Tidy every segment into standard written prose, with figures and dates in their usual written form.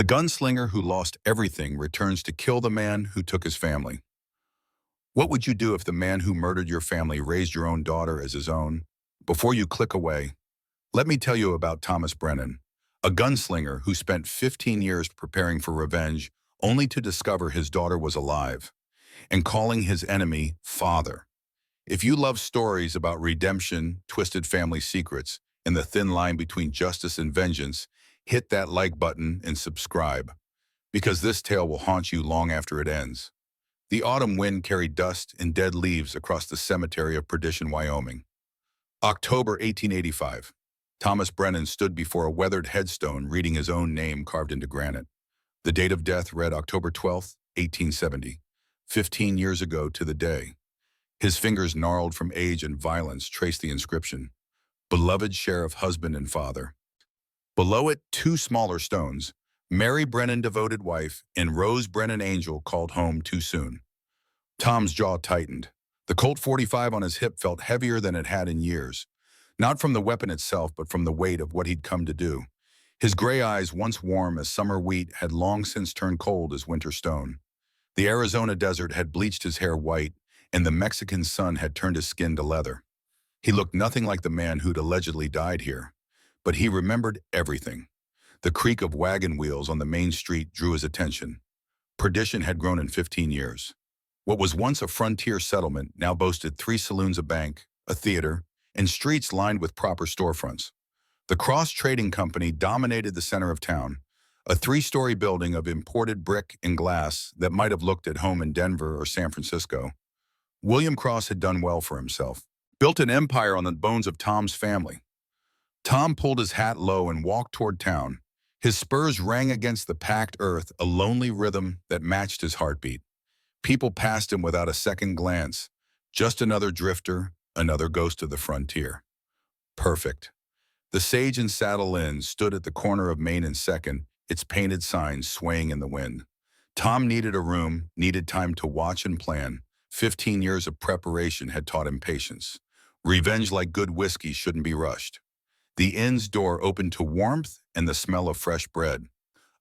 The gunslinger who lost everything returns to kill the man who took his family. What would you do if the man who murdered your family raised your own daughter as his own? Before you click away, let me tell you about Thomas Brennan, a gunslinger who spent 15 years preparing for revenge only to discover his daughter was alive and calling his enemy father. If you love stories about redemption, twisted family secrets, and the thin line between justice and vengeance, hit that like button and subscribe, because this tale will haunt you long after it ends. The autumn wind carried dust and dead leaves across the cemetery of Perdition, Wyoming. October 1885. Thomas Brennan stood before a weathered headstone reading his own name carved into granite. The date of death read October 12, 1870, 15 years ago to the day. His fingers, gnarled from age and violence, traced the inscription, "Beloved Sheriff, Husband and Father." Below it, two smaller stones, "Mary Brennan, Devoted Wife," and "Rose Brennan, Angel, Called Home Too Soon." Tom's jaw tightened. The Colt 45 on his hip felt heavier than it had in years, not from the weapon itself, but from the weight of what he'd come to do. His gray eyes, once warm as summer wheat, had long since turned cold as winter stone. The Arizona desert had bleached his hair white, and the Mexican sun had turned his skin to leather. He looked nothing like the man who'd allegedly died here, but he remembered everything. The creak of wagon wheels on the main street drew his attention. Perdition had grown in 15 years. What was once a frontier settlement now boasted 3 saloons, a bank, a theater, and streets lined with proper storefronts. The Cross Trading Company dominated the center of town, a 3-story building of imported brick and glass that might have looked at home in Denver or San Francisco. William Cross had done well for himself, built an empire on the bones of Tom's family. Tom pulled his hat low and walked toward town. His spurs rang against the packed earth, a lonely rhythm that matched his heartbeat. People passed him without a second glance. Just another drifter, another ghost of the frontier. Perfect. The Sage and Saddle Inn stood at the corner of Main and Second, its painted signs swaying in the wind. Tom needed a room, needed time to watch and plan. 15 years of preparation had taught him patience. Revenge, like good whiskey, shouldn't be rushed. The inn's door opened to warmth and the smell of fresh bread.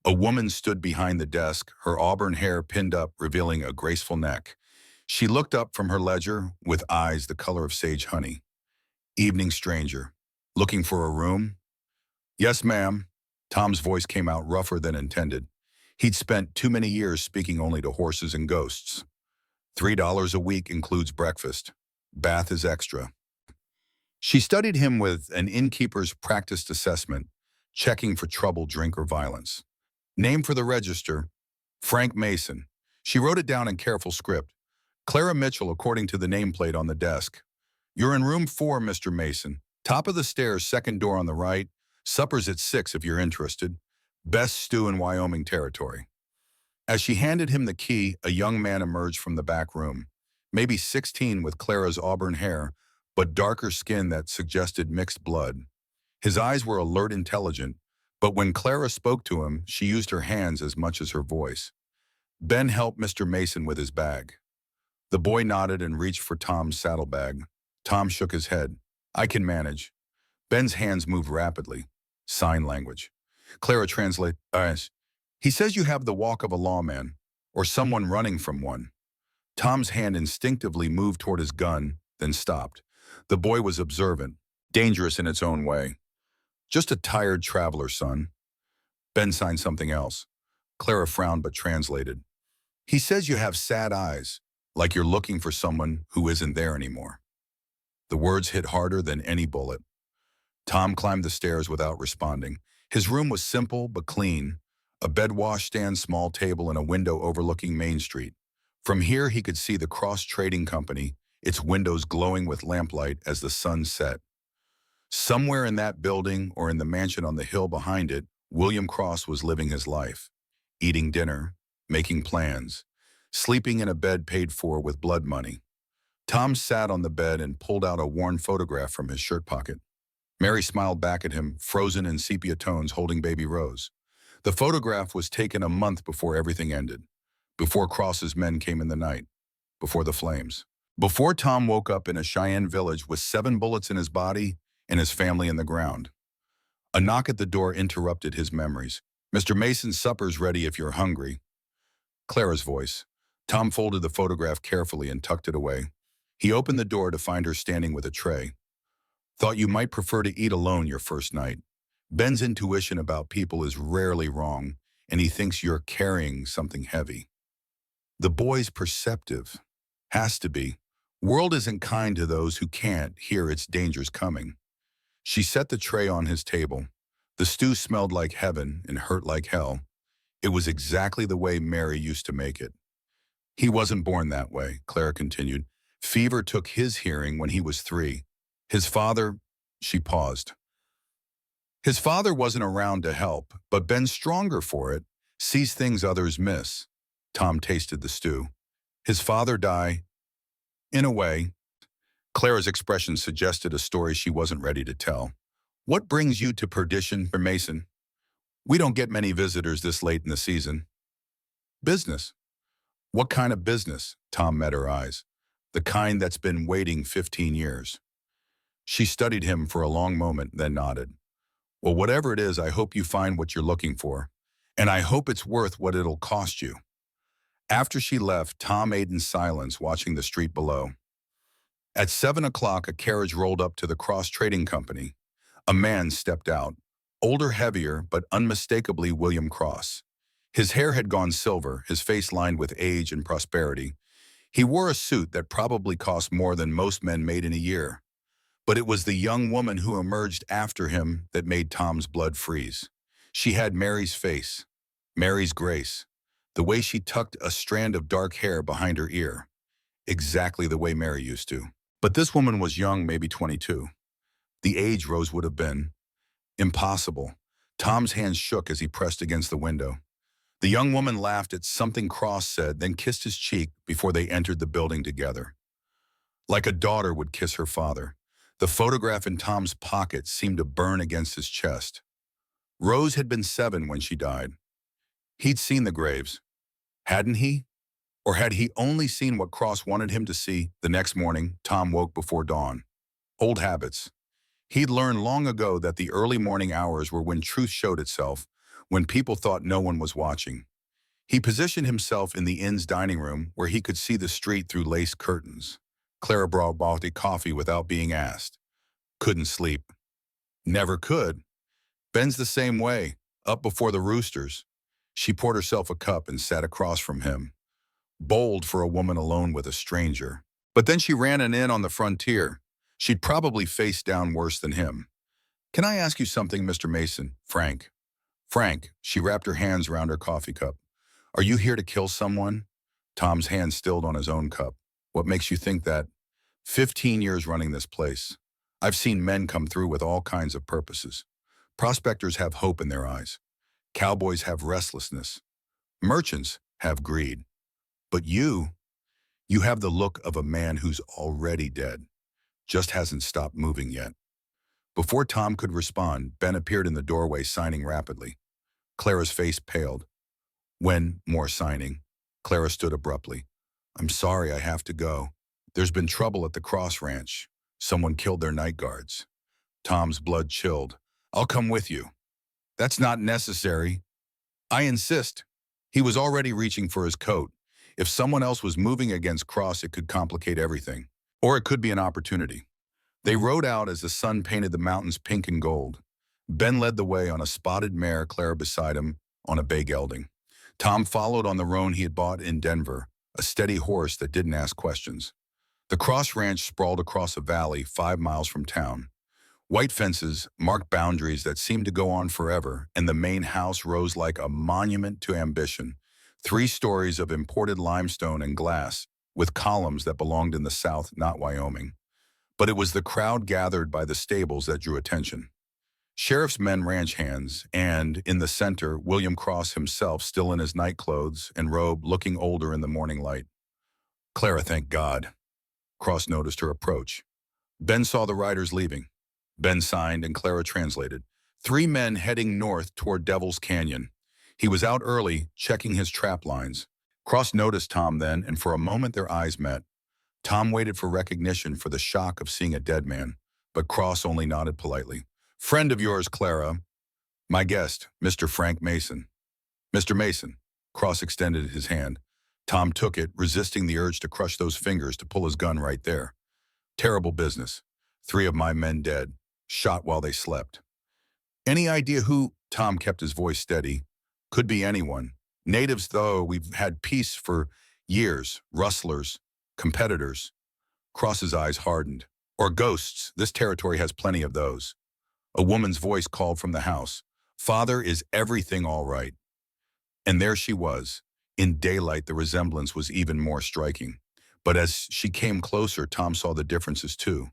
A woman stood behind the desk, her auburn hair pinned up, revealing a graceful neck. She looked up from her ledger with eyes the color of sage honey. "Evening, stranger. Looking for a room?" "Yes, ma'am." Tom's voice came out rougher than intended. He'd spent too many years speaking only to horses and ghosts. $3 a week includes breakfast. Bath is extra. She studied him with an innkeeper's practiced assessment, checking for trouble, drink, or violence. Name for the register, Frank Mason. She wrote it down in careful script. Clara Mitchell, according to the nameplate on the desk. "You're in room 4, Mr. Mason. Top of the stairs, second door on the right. Supper's at 6 if you're interested. Best stew in Wyoming territory." As she handed him the key, a young man emerged from the back room. Maybe 16, with Clara's auburn hair, but darker skin that suggested mixed blood. His eyes were alert, intelligent, but when Clara spoke to him, she used her hands as much as her voice. Ben helped Mr. Mason with his bag. The boy nodded and reached for Tom's saddlebag. Tom shook his head. "I can manage." Ben's hands moved rapidly. Sign language. Clara translated. "He says you have the walk of a lawman, or someone running from one." Tom's hand instinctively moved toward his gun, then stopped. The boy was observant, dangerous in its own way. "Just a tired traveler, son." Ben signed something else. Clara frowned but translated. "He says you have sad eyes, like you're looking for someone who isn't there anymore." The words hit harder than any bullet. Tom climbed the stairs without responding. His room was simple but clean, a bed washstand, small table, and a window overlooking Main Street. From here he could see the Cross Trading Company, its windows glowing with lamplight as the sun set. Somewhere in that building, or in the mansion on the hill behind it, William Cross was living his life, eating dinner, making plans, sleeping in a bed paid for with blood money. Tom sat on the bed and pulled out a worn photograph from his shirt pocket. Mary smiled back at him, frozen in sepia tones, holding baby Rose. The photograph was taken a month before everything ended, before Cross's men came in the night, before the flames. Before Tom woke up in a Cheyenne village with 7 bullets in his body and his family in the ground. A knock at the door interrupted his memories. Mr. Mason's supper's ready if you're hungry. Clara's voice. Tom folded the photograph carefully and tucked it away. He opened the door to find her standing with a tray. Thought you might prefer to eat alone your first night. Ben's intuition about people is rarely wrong, and he thinks you're carrying something heavy. The boy's perceptive. Has to be. World isn't kind to those who can't hear its dangers coming. She set the tray on his table. The stew smelled like heaven and hurt like hell. It was exactly the way Mary used to make it. He wasn't born that way, Clara continued. Fever took his hearing when he was 3. His father, she paused. His father wasn't around to help, but Ben's stronger for it, sees things others miss. Tom tasted the stew. His father died. In a way, Clara's expression suggested a story she wasn't ready to tell. What brings you to perdition, Mr. Mason? We don't get many visitors this late in the season. Business. What kind of business? Tom met her eyes. The kind that's been waiting 15 years. She studied him for a long moment, then nodded. Well, whatever it is, I hope you find what you're looking for. And I hope it's worth what it'll cost you. After she left, Tom ate in silence, watching the street below. At 7 o'clock, a carriage rolled up to the Cross Trading Company. A man stepped out, older, heavier, but unmistakably William Cross. His hair had gone silver, his face lined with age and prosperity. He wore a suit that probably cost more than most men made in a year. But it was the young woman who emerged after him that made Tom's blood freeze. She had Mary's face, Mary's grace, the way she tucked a strand of dark hair behind her ear, exactly the way Mary used to. But this woman was young, maybe 22. The age Rose would have been. Impossible. Tom's hands shook as he pressed against the window. The young woman laughed at something Cross said, then kissed his cheek before they entered the building together. Like a daughter would kiss her father. The photograph in Tom's pocket seemed to burn against his chest. Rose had been 7 when she died. He'd seen the graves. Hadn't he? Or had he only seen what Cross wanted him to see? The next morning, Tom woke before dawn. Old habits. He'd learned long ago that the early morning hours were when truth showed itself, when people thought no one was watching. He positioned himself in the inn's dining room where he could see the street through lace curtains. Clara brought a coffee without being asked. Couldn't sleep. Never could. Ben's the same way, up before the roosters. She poured herself a cup and sat across from him. Bold for a woman alone with a stranger. But then she ran an inn on the frontier. She'd probably face down worse than him. Can I ask you something, Mr. Mason? Frank. Frank, she wrapped her hands around her coffee cup. Are you here to kill someone? Tom's hand stilled on his own cup. What makes you think that? 15 years running this place. I've seen men come through with all kinds of purposes. Prospectors have hope in their eyes. Cowboys have restlessness. Merchants have greed. But you have the look of a man who's already dead, just hasn't stopped moving yet. Before Tom could respond, Ben appeared in the doorway, signing rapidly. Clara's face paled. When more signing, Clara stood abruptly. I'm sorry, I have to go. There's been trouble at the Cross Ranch. Someone killed their night guards. Tom's blood chilled. I'll come with you. That's not necessary. I insist. He was already reaching for his coat. If someone else was moving against Cross, it could complicate everything. Or it could be an opportunity. They rode out as the sun painted the mountains pink and gold. Ben led the way on a spotted mare, Clara beside him on a bay gelding. Tom followed on the roan he had bought in Denver, a steady horse that didn't ask questions. The Cross Ranch sprawled across a valley 5 miles from town. White fences marked boundaries that seemed to go on forever, and the main house rose like a monument to ambition. 3 stories of imported limestone and glass, with columns that belonged in the South, not Wyoming. But it was the crowd gathered by the stables that drew attention. Sheriff's men, ranch hands, and, in the center, William Cross himself, still in his night clothes and robe, looking older in the morning light. Clara, thank God. Cross noticed her approach. Ben saw the riders leaving. Ben signed and Clara translated. 3 men heading north toward Devil's Canyon. He was out early, checking his trap lines. Cross noticed Tom then, and for a moment their eyes met. Tom waited for recognition for the shock of seeing a dead man, but Cross only nodded politely. Friend of yours, Clara. My guest, Mr. Frank Mason. Mr. Mason. Cross extended his hand. Tom took it, resisting the urge to crush those fingers to pull his gun right there. Terrible business. 3 of my men dead, shot while they slept. Any idea who? Tom kept his voice steady. Could be anyone. Natives, though, we've had peace for years. Rustlers, competitors. Cross's eyes hardened. Or ghosts. This territory has plenty of those. A woman's voice called from the house. Father, is everything all right? And there she was. In daylight, the resemblance was even more striking. But as she came closer, Tom saw the differences too.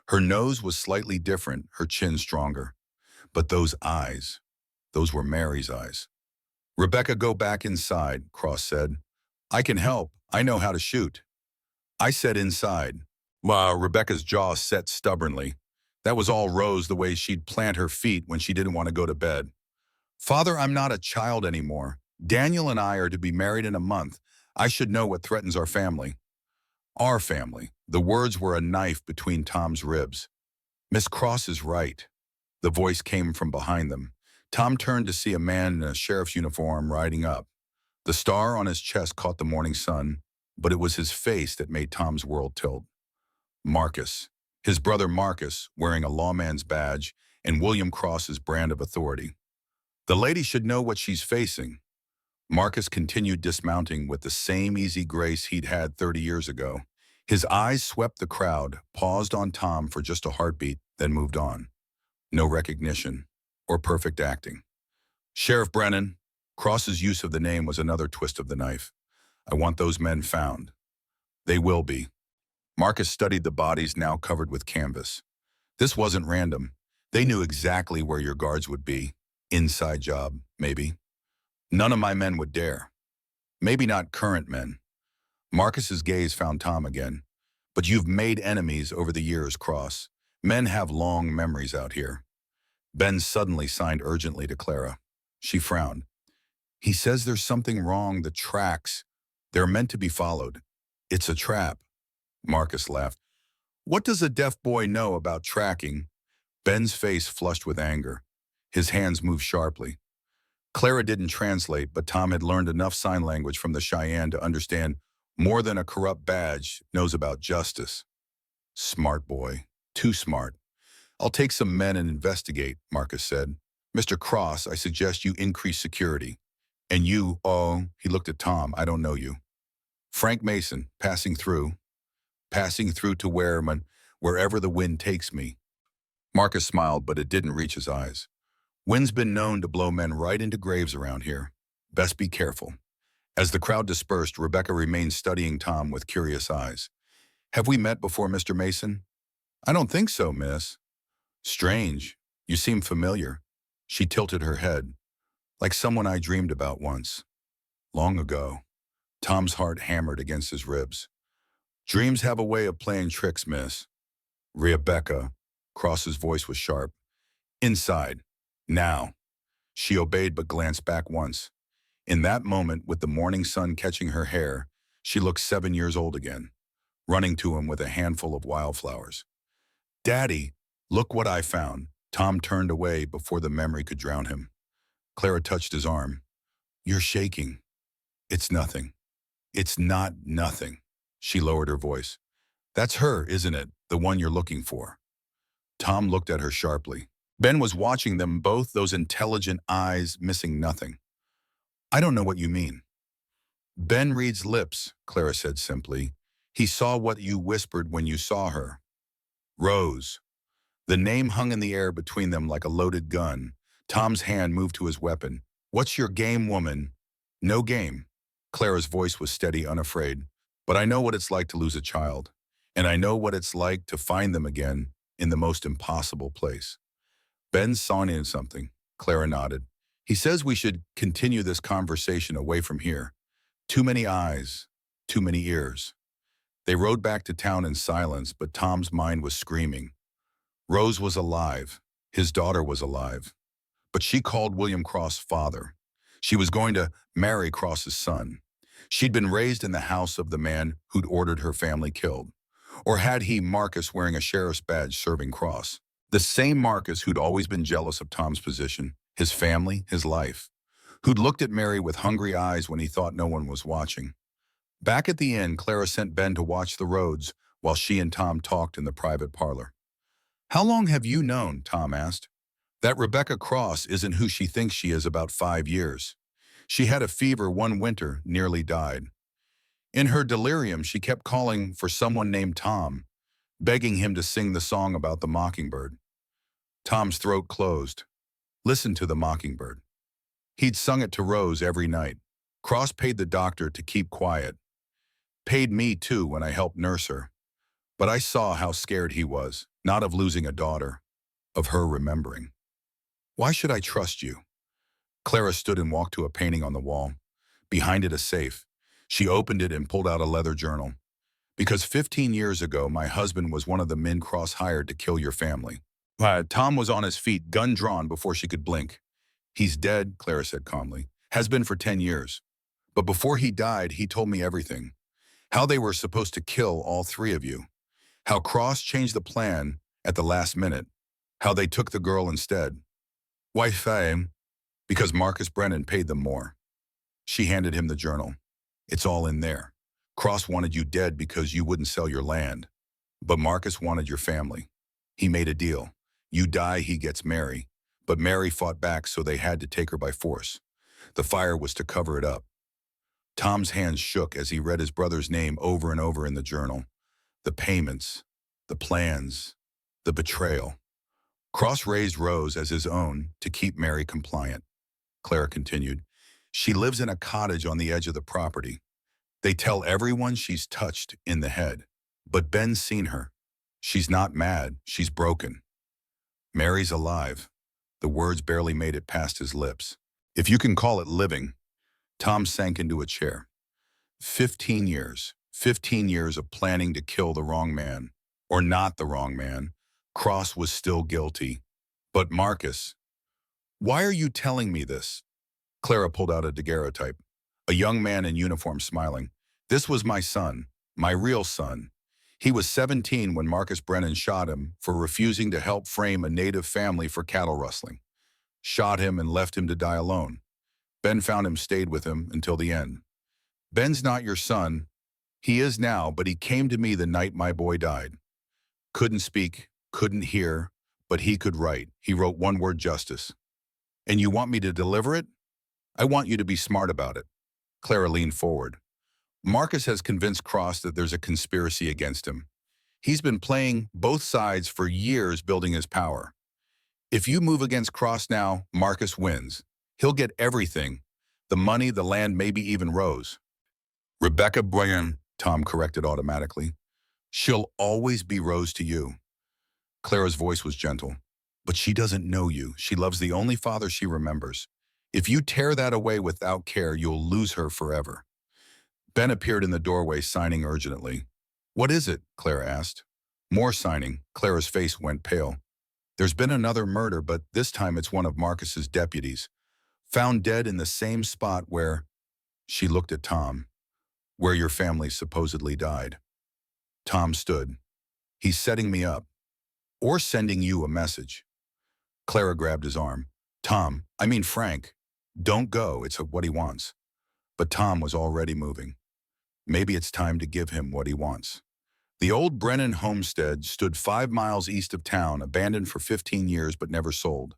Her nose was slightly different, her chin stronger. But those eyes, those were Mary's eyes. Rebecca, go back inside, Cross said. I can help. I know how to shoot. I said inside. Rebecca's jaw set stubbornly. That was all Rose, the way she'd plant her feet when she didn't want to go to bed. Father, I'm not a child anymore. Daniel and I are to be married in a month. I should know what threatens our family. Our family. The words were a knife between Tom's ribs. Miss Cross is right. The voice came from behind them. Tom turned to see a man in a sheriff's uniform riding up. The star on his chest caught the morning sun, but it was his face that made Tom's world tilt. Marcus. His brother Marcus, wearing a lawman's badge, and William Cross's brand of authority. The lady should know what she's facing. Marcus continued dismounting with the same easy grace he'd had 30 years ago. His eyes swept the crowd, paused on Tom for just a heartbeat, then moved on. No recognition or perfect acting. Sheriff Brennan. Cross's use of the name was another twist of the knife. I want those men found. They will be. Marcus studied the bodies now covered with canvas. This wasn't random. They knew exactly where your guards would be. Inside job, maybe. None of my men would dare. Maybe not current men. Marcus's gaze found Tom again. But you've made enemies over the years, Cross. Men have long memories out here. Ben suddenly signed urgently to Clara. She frowned. He says there's something wrong. The tracks. They're meant to be followed. It's a trap. Marcus laughed. What does a deaf boy know about tracking? Ben's face flushed with anger. His hands moved sharply. Clara didn't translate, but Tom had learned enough sign language from the Cheyenne to understand more than a corrupt badge knows about justice. Smart boy. Too smart. I'll take some men and investigate, Marcus said. Mr. Cross, I suggest you increase security. And you, he looked at Tom, I don't know you. Frank Mason, passing through to wherever the wind takes me. Marcus smiled, but it didn't reach his eyes. Wind's been known to blow men right into graves around here. Best be careful. As the crowd dispersed, Rebecca remained studying Tom with curious eyes. Have we met before, Mr. Mason? I don't think so, miss. Strange. You seem familiar. She tilted her head, like someone I dreamed about once. Long ago. Tom's heart hammered against his ribs. Dreams have a way of playing tricks, miss. Rebecca. Cross's voice was sharp. Inside. Now. She obeyed but glanced back once. In that moment, with the morning sun catching her hair, she looked 7 years old again, running to him with a handful of wildflowers. Daddy, look what I found. Tom turned away before the memory could drown him. Clara touched his arm. You're shaking. It's nothing. It's not nothing. She lowered her voice. That's her, isn't it? The one you're looking for. Tom looked at her sharply. Ben was watching them both, those intelligent eyes missing nothing. I don't know what you mean. Ben reads lips, Clara said simply. He saw what you whispered when you saw her. Rose. The name hung in the air between them like a loaded gun. Tom's hand moved to his weapon. What's your game, woman? No game. Clara's voice was steady, unafraid. But I know what it's like to lose a child. And I know what it's like to find them again in the most impossible place. Ben saw in something. Clara nodded. He says we should continue this conversation away from here. Too many eyes, too many ears. They rode back to town in silence, but Tom's mind was screaming. Rose was alive. His daughter was alive. But she called William Cross father. She was going to marry Cross's son. She'd been raised in the house of the man who'd ordered her family killed. Or had he, Marcus, wearing a sheriff's badge serving Cross? The same Marcus who'd always been jealous of Tom's position. his family, his life, who'd looked at Mary with hungry eyes when he thought no one was watching. Back at the inn, Clara sent Ben to watch the roads while she and Tom talked in the private parlor. "How long have you known?" Tom asked. "That Rebecca Cross isn't who she thinks she is. About 5 years. She had a fever one winter, nearly died. In her delirium, she kept calling for someone named Tom, begging him to sing the song about the mockingbird." Tom's throat closed. Listen to the mockingbird. He'd sung it to Rose every night. Cross paid the doctor to keep quiet. Paid me too when I helped nurse her. But I saw how scared he was, not of losing a daughter, of her remembering. "Why should I trust you?" Clara stood and walked to a painting on the wall. Behind it, a safe. She opened it and pulled out a leather journal. "Because 15 years ago, my husband was one of the men Cross hired to kill your family." Tom was on his feet, gun drawn before she could blink. "He's dead," Clara said calmly. "Has been for 10 years. But before he died, he told me everything. How they were supposed to kill all three of you. How Cross changed the plan at the last minute. How they took the girl instead. Why fame? Because Marcus Brennan paid them more." She handed him the journal. "It's all in there. Cross wanted you dead because you wouldn't sell your land. But Marcus wanted your family. He made a deal. You die, he gets Mary. But Mary fought back, so they had to take her by force. The fire was to cover it up." Tom's hands shook as he read his brother's name over and over in the journal. The payments, the plans, the betrayal. Cross raised Rose as his own to keep Mary compliant. Clara continued. "She lives in a cottage on the edge of the property. They tell everyone she's touched in the head. But Ben's seen her. She's not mad, she's broken. Mary's alive." The words barely made it past his lips. "If you can call it living." Tom sank into a chair. 15 years. 15 years of planning to kill the wrong man. Or not the wrong man. Cross was still guilty. But Marcus. "Why are you telling me this?" Clara pulled out a daguerreotype. A young man in uniform smiling. "This was my son. My real son. He was 17 when Marcus Brennan shot him for refusing to help frame a native family for cattle rustling. Shot him and left him to die alone. Ben found him, stayed with him until the end. Ben's not your son. He is now, but he came to me the night my boy died. Couldn't speak, couldn't hear, but he could write. He wrote one word: justice. And you want me to deliver it? I want you to be smart about it." Clara leaned forward. "Marcus has convinced Cross that there's a conspiracy against him. He's been playing both sides for years, building his power. If you move against Cross now, Marcus wins. He'll get everything. The money, the land, maybe even Rose." "Rebecca Brennan," Tom corrected automatically. "She'll always be Rose to you." Clara's voice was gentle. "But she doesn't know you. She loves the only father she remembers. If you tear that away without care, you'll lose her forever." Ben appeared in the doorway, signing urgently. "What is it?" Clara asked. More signing. Clara's face went pale. "There's been another murder, but this time it's one of Marcus's deputies. Found dead in the same spot where—" She looked at Tom. "Where your family supposedly died." Tom stood. "He's setting me up. Or sending you a message." Clara grabbed his arm. "Tom, I mean Frank. Don't go, it's what he wants." But Tom was already moving. Maybe it's time to give him what he wants. The old Brennan homestead stood 5 miles east of town, abandoned for 15 years but never sold.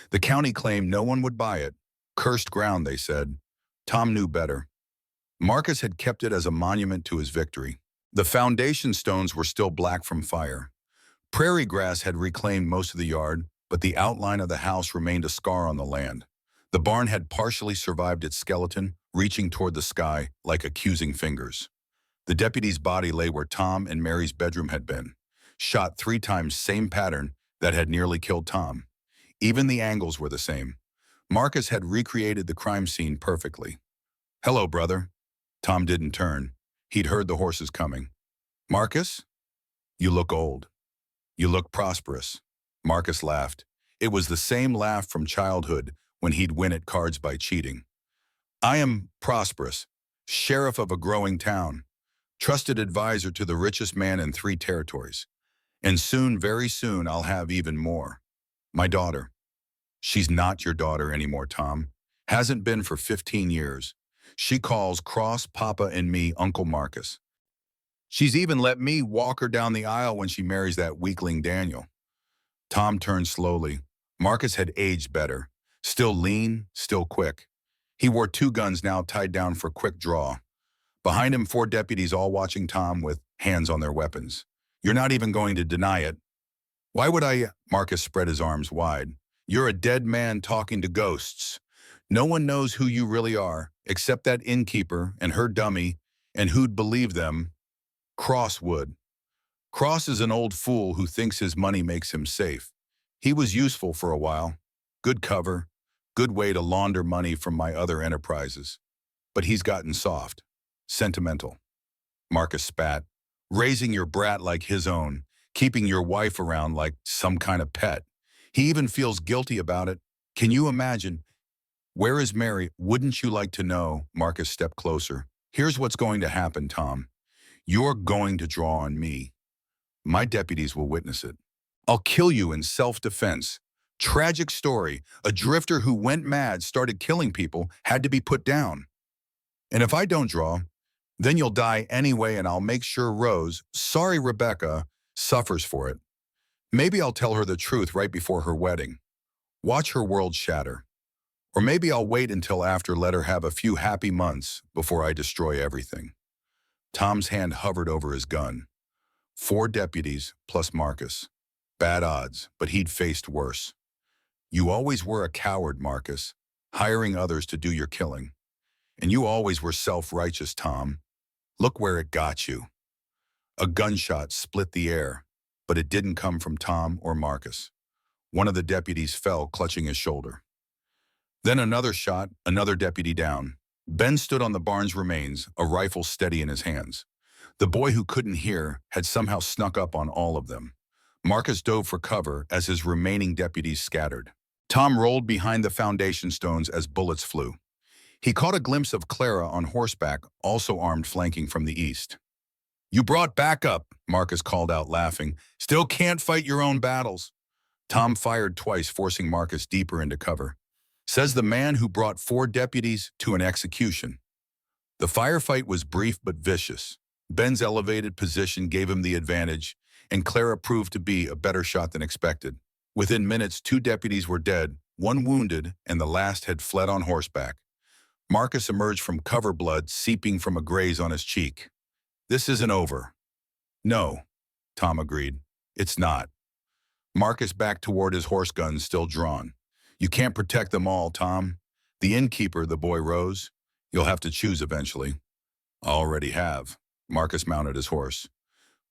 The county claimed no one would buy it. Cursed ground, they said. Tom knew better. Marcus had kept it as a monument to his victory. The foundation stones were still black from fire. Prairie grass had reclaimed most of the yard, but the outline of the house remained a scar on the land. The barn had partially survived its skeleton, reaching toward the sky like accusing fingers. The deputy's body lay where Tom and Mary's bedroom had been. Shot 3 times, same pattern that had nearly killed Tom. Even the angles were the same. Marcus had recreated the crime scene perfectly. "Hello, brother." Tom didn't turn. He'd heard the horses coming. "Marcus? You look old. You look prosperous." Marcus laughed. It was the same laugh from childhood when he'd win at cards by cheating. "I am prosperous, sheriff of a growing town, trusted advisor to the richest man in 3 territories. And soon, very soon, I'll have even more. My daughter." She's not your daughter anymore, Tom. Hasn't been for 15 years. She calls Cross, Papa, and me Uncle Marcus. She's even let me walk her down the aisle when she marries that weakling Daniel. Tom turned slowly. Marcus had aged better. Still lean, still quick. He wore two guns now tied down for quick draw. Behind him, four deputies all watching Tom with hands on their weapons. You're not even going to deny it. Why would I? Marcus spread his arms wide. You're a dead man talking to ghosts. No one knows who you really are, except that innkeeper and her dummy, and who'd believe them? Cross would. Cross is an old fool who thinks his money makes him safe. He was useful for a while. Good cover. Good way to launder money from my other enterprises. But he's gotten soft. Sentimental. Marcus spat. Raising your brat like his own. Keeping your wife around like some kind of pet. He even feels guilty about it. Can you imagine? Where is Mary? Wouldn't you like to know? Marcus stepped closer. Here's what's going to happen, Tom. You're going to draw on me. My deputies will witness it. I'll kill you in self-defense. Tragic story. A drifter who went mad, started killing people, had to be put down. And if I don't draw, then you'll die anyway, and I'll make sure Rose, sorry Rebecca, suffers for it. Maybe I'll tell her the truth right before her wedding. Watch her world shatter. Or maybe I'll wait until after, let her have a few happy months before I destroy everything. Tom's hand hovered over his gun. 4 deputies plus Marcus. Bad odds, but he'd faced worse. You always were a coward, Marcus, hiring others to do your killing. And you always were self-righteous, Tom. Look where it got you. A gunshot split the air, but it didn't come from Tom or Marcus. One of the deputies fell, clutching his shoulder. Then another shot, another deputy down. Ben stood on the barn's remains, a rifle steady in his hands. The boy who couldn't hear had somehow snuck up on all of them. Marcus dove for cover as his remaining deputies scattered. Tom rolled behind the foundation stones as bullets flew. He caught a glimpse of Clara on horseback, also armed, flanking from the east. You brought backup, Marcus called out, laughing. Still can't fight your own battles. Tom fired twice, forcing Marcus deeper into cover. Says the man who brought 4 deputies to an execution. The firefight was brief but vicious. Ben's elevated position gave him the advantage, and Clara proved to be a better shot than expected. Within minutes, 2 deputies were dead, 1 wounded, and the last had fled on horseback. Marcus emerged from cover, blood seeping from a graze on his cheek. This isn't over. No, Tom agreed. It's not. Marcus backed toward his horse guns, still drawn. You can't protect them all, Tom. The innkeeper, the boy rose. You'll have to choose eventually. I already have. Marcus mounted his horse.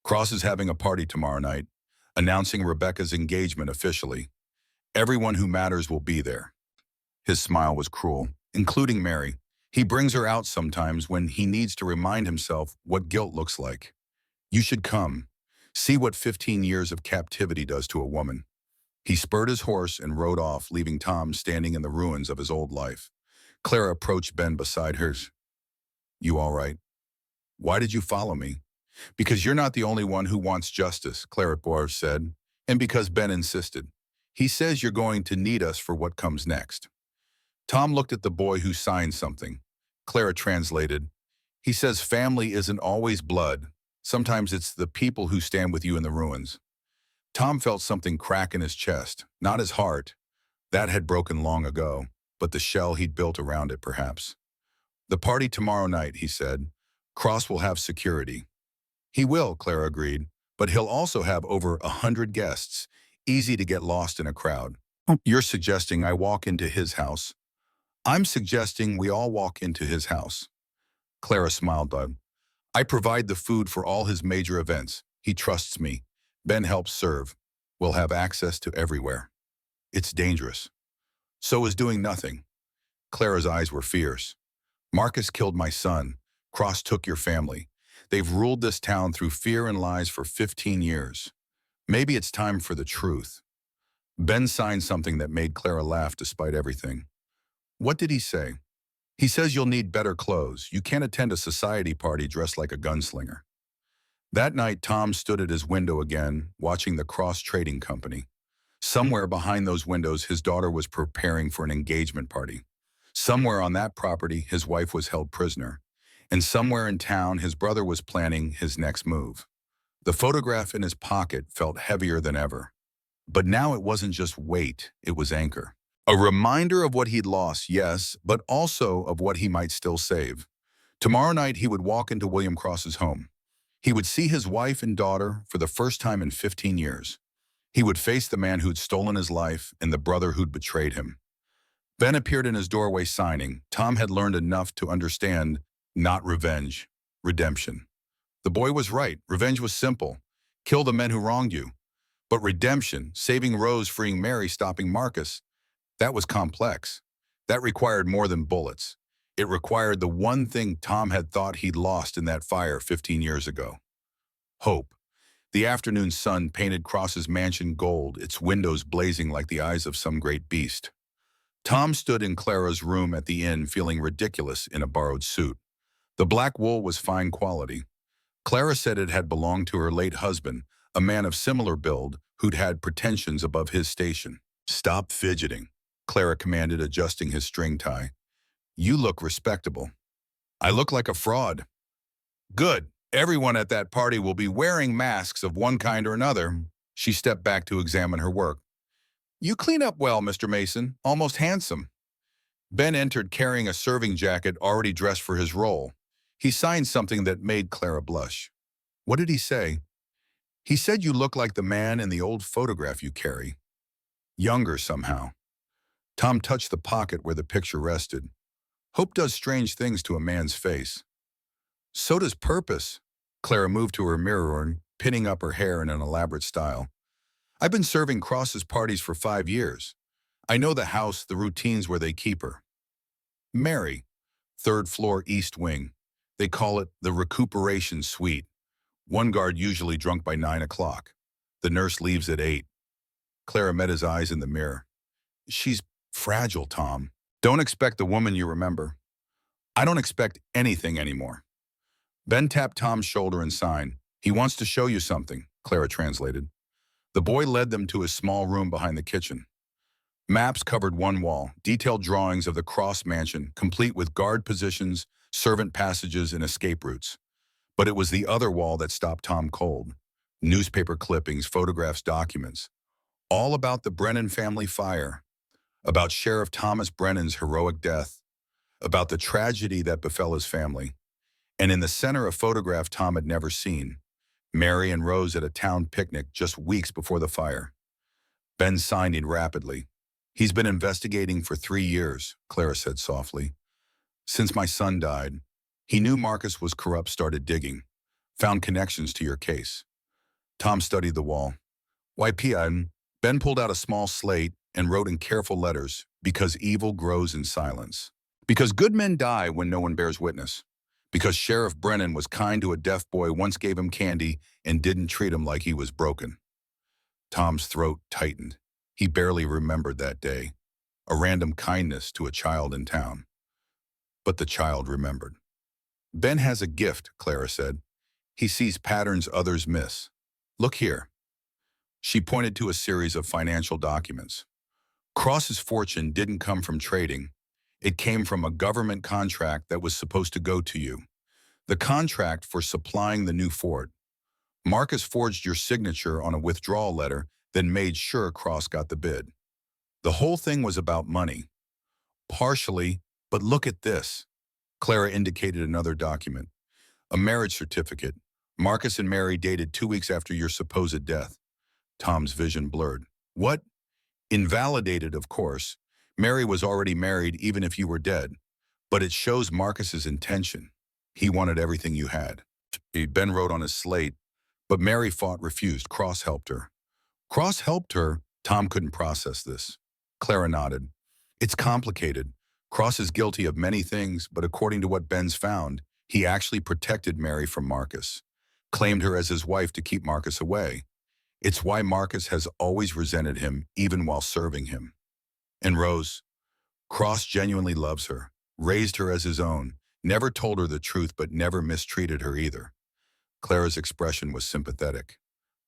Cross is having a party tomorrow night, announcing Rebecca's engagement officially. Everyone who matters will be there. His smile was cruel, including Mary. He brings her out sometimes when he needs to remind himself what guilt looks like. You should come. See what 15 years of captivity does to a woman. He spurred his horse and rode off, leaving Tom standing in the ruins of his old life. Clara approached Ben beside hers. You all right? Why did you follow me? Because you're not the only one who wants justice, Clara Boer said, and because Ben insisted. He says you're going to need us for what comes next. Tom looked at the boy who signed something. Clara translated. He says family isn't always blood. Sometimes it's the people who stand with you in the ruins. Tom felt something crack in his chest, not his heart. That had broken long ago, but the shell he'd built around it, perhaps. The party tomorrow night, he said. Cross will have security. He will, Clara agreed, but he'll also have over 100 guests, easy to get lost in a crowd. You're suggesting I walk into his house? I'm suggesting we all walk into his house. Clara smiled, Doug. I provide the food for all his major events. He trusts me. Ben helps serve. We'll have access to everywhere. It's dangerous. So is doing nothing. Clara's eyes were fierce. Marcus killed my son. Cross took your family. They've ruled this town through fear and lies for 15 years. Maybe it's time for the truth. Ben signed something that made Clara laugh despite everything. What did he say? He says you'll need better clothes. You can't attend a society party dressed like a gunslinger. That night, Tom stood at his window again, watching the Cross Trading Company. Somewhere behind those windows, his daughter was preparing for an engagement party. Somewhere on that property, his wife was held prisoner. And somewhere in town, his brother was planning his next move. The photograph in his pocket felt heavier than ever. But now it wasn't just weight, it was anchor. A reminder of what he'd lost, yes, but also of what he might still save. Tomorrow night, he would walk into William Cross's home. He would see his wife and daughter for the first time in 15 years. He would face the man who'd stolen his life and the brother who'd betrayed him. Ben appeared in his doorway signing. Tom had learned enough to understand not revenge, redemption. The boy was right. Revenge was simple. Kill the men who wronged you. But redemption, saving Rose, freeing Mary, stopping Marcus, that was complex. That required more than bullets. It required the one thing Tom had thought he'd lost in that fire 15 years ago. Hope. The afternoon sun painted Cross's mansion gold, its windows blazing like the eyes of some great beast. Tom stood in Clara's room at the inn feeling ridiculous in a borrowed suit. The black wool was fine quality. Clara said it had belonged to her late husband, a man of similar build who'd had pretensions above his station. "Stop fidgeting," Clara commanded, adjusting his string tie. "You look respectable." "I look like a fraud." "Good. Everyone at that party will be wearing masks of one kind or another." She stepped back to examine her work. "You clean up well, Mr. Mason. Almost handsome." Ben entered carrying a serving jacket already dressed for his role. He signed something that made Clara blush. "What did he say?" "He said you look like the man in the old photograph you carry. Younger somehow." Tom touched the pocket where the picture rested. Hope does strange things to a man's face. "So does purpose." Clara moved to her mirror, pinning up her hair in an elaborate style. "I've been serving Cross's parties for 5 years. I know the house, the routines where they keep her." "Mary, 3rd floor east wing. They call it the recuperation suite. One guard usually drunk by 9 o'clock. The nurse leaves at 8. Clara met his eyes in the mirror. "She's fragile, Tom. Don't expect the woman you remember." "I don't expect anything anymore." Ben tapped Tom's shoulder and signed. "He wants to show you something," Clara translated. The boy led them to a small room behind the kitchen. Maps covered one wall, detailed drawings of the Cross mansion, complete with guard positions, servant passages, and escape routes. But it was the other wall that stopped Tom cold. Newspaper clippings, photographs, documents. All about the Brennan family fire. About Sheriff Thomas Brennan's heroic death. About the tragedy that befell his family. And in the center, a photograph Tom had never seen. Mary and Rose at a town picnic just weeks before the fire. Ben signed rapidly. "He's been investigating for 3 years, Clara said softly. "Since my son died. He knew Marcus was corrupt, started digging. Found connections to your case." Tom studied the wall. "YPN." Ben pulled out a small slate and wrote in careful letters, "Because evil grows in silence. Because good men die when no one bears witness. Because Sheriff Brennan was kind to a deaf boy, once gave him candy, and didn't treat him like he was broken." Tom's throat tightened. He barely remembered that day. A random kindness to a child in town. But the child remembered. "Ben has a gift," Clara said. "He sees patterns others miss. Look here." She pointed to a series of financial documents. Cross's fortune didn't come from trading. It came from a government contract that was supposed to go to you. The contract for supplying the new fort. Marcus forged your signature on a withdrawal letter, then made sure Cross got the bid. The whole thing was about money. Partially, but look at this. Clara indicated another document. A marriage certificate. Marcus and Mary dated 2 weeks after your supposed death. Tom's vision blurred. "What?" "Invalidated, of course. Mary was already married even if you were dead. But it shows Marcus's intention. He wanted everything you had." Ben wrote on his slate, "But Mary fought, refused. Cross helped her." "Cross helped her?" Tom couldn't process this. Clara nodded. "It's complicated. Cross is guilty of many things, but according to what Ben's found, he actually protected Mary from Marcus. Claimed her as his wife to keep Marcus away. It's why Marcus has always resented him, even while serving him. And Rose, Cross genuinely loves her, raised her as his own, never told her the truth but never mistreated her either." Clara's expression was sympathetic.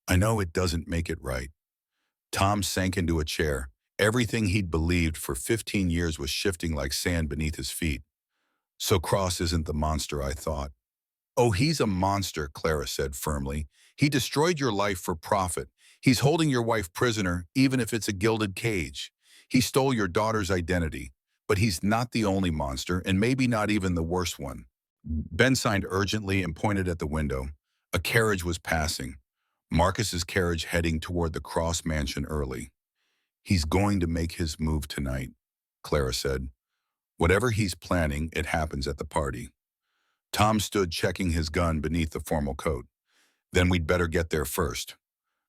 "I know it doesn't make it right." Tom sank into a chair. Everything he'd believed for 15 years was shifting like sand beneath his feet. So Cross isn't the monster I thought. Oh, he's a monster, Clara said firmly. He destroyed your life for profit. He's holding your wife prisoner, even if it's a gilded cage. He stole your daughter's identity. But he's not the only monster, and maybe not even the worst one. Ben signed urgently and pointed at the window. A carriage was passing. Marcus's carriage heading toward the Cross mansion early. He's going to make his move tonight, Clara said. Whatever he's planning, it happens at the party. Tom stood checking his gun beneath the formal coat. Then we'd better get there first.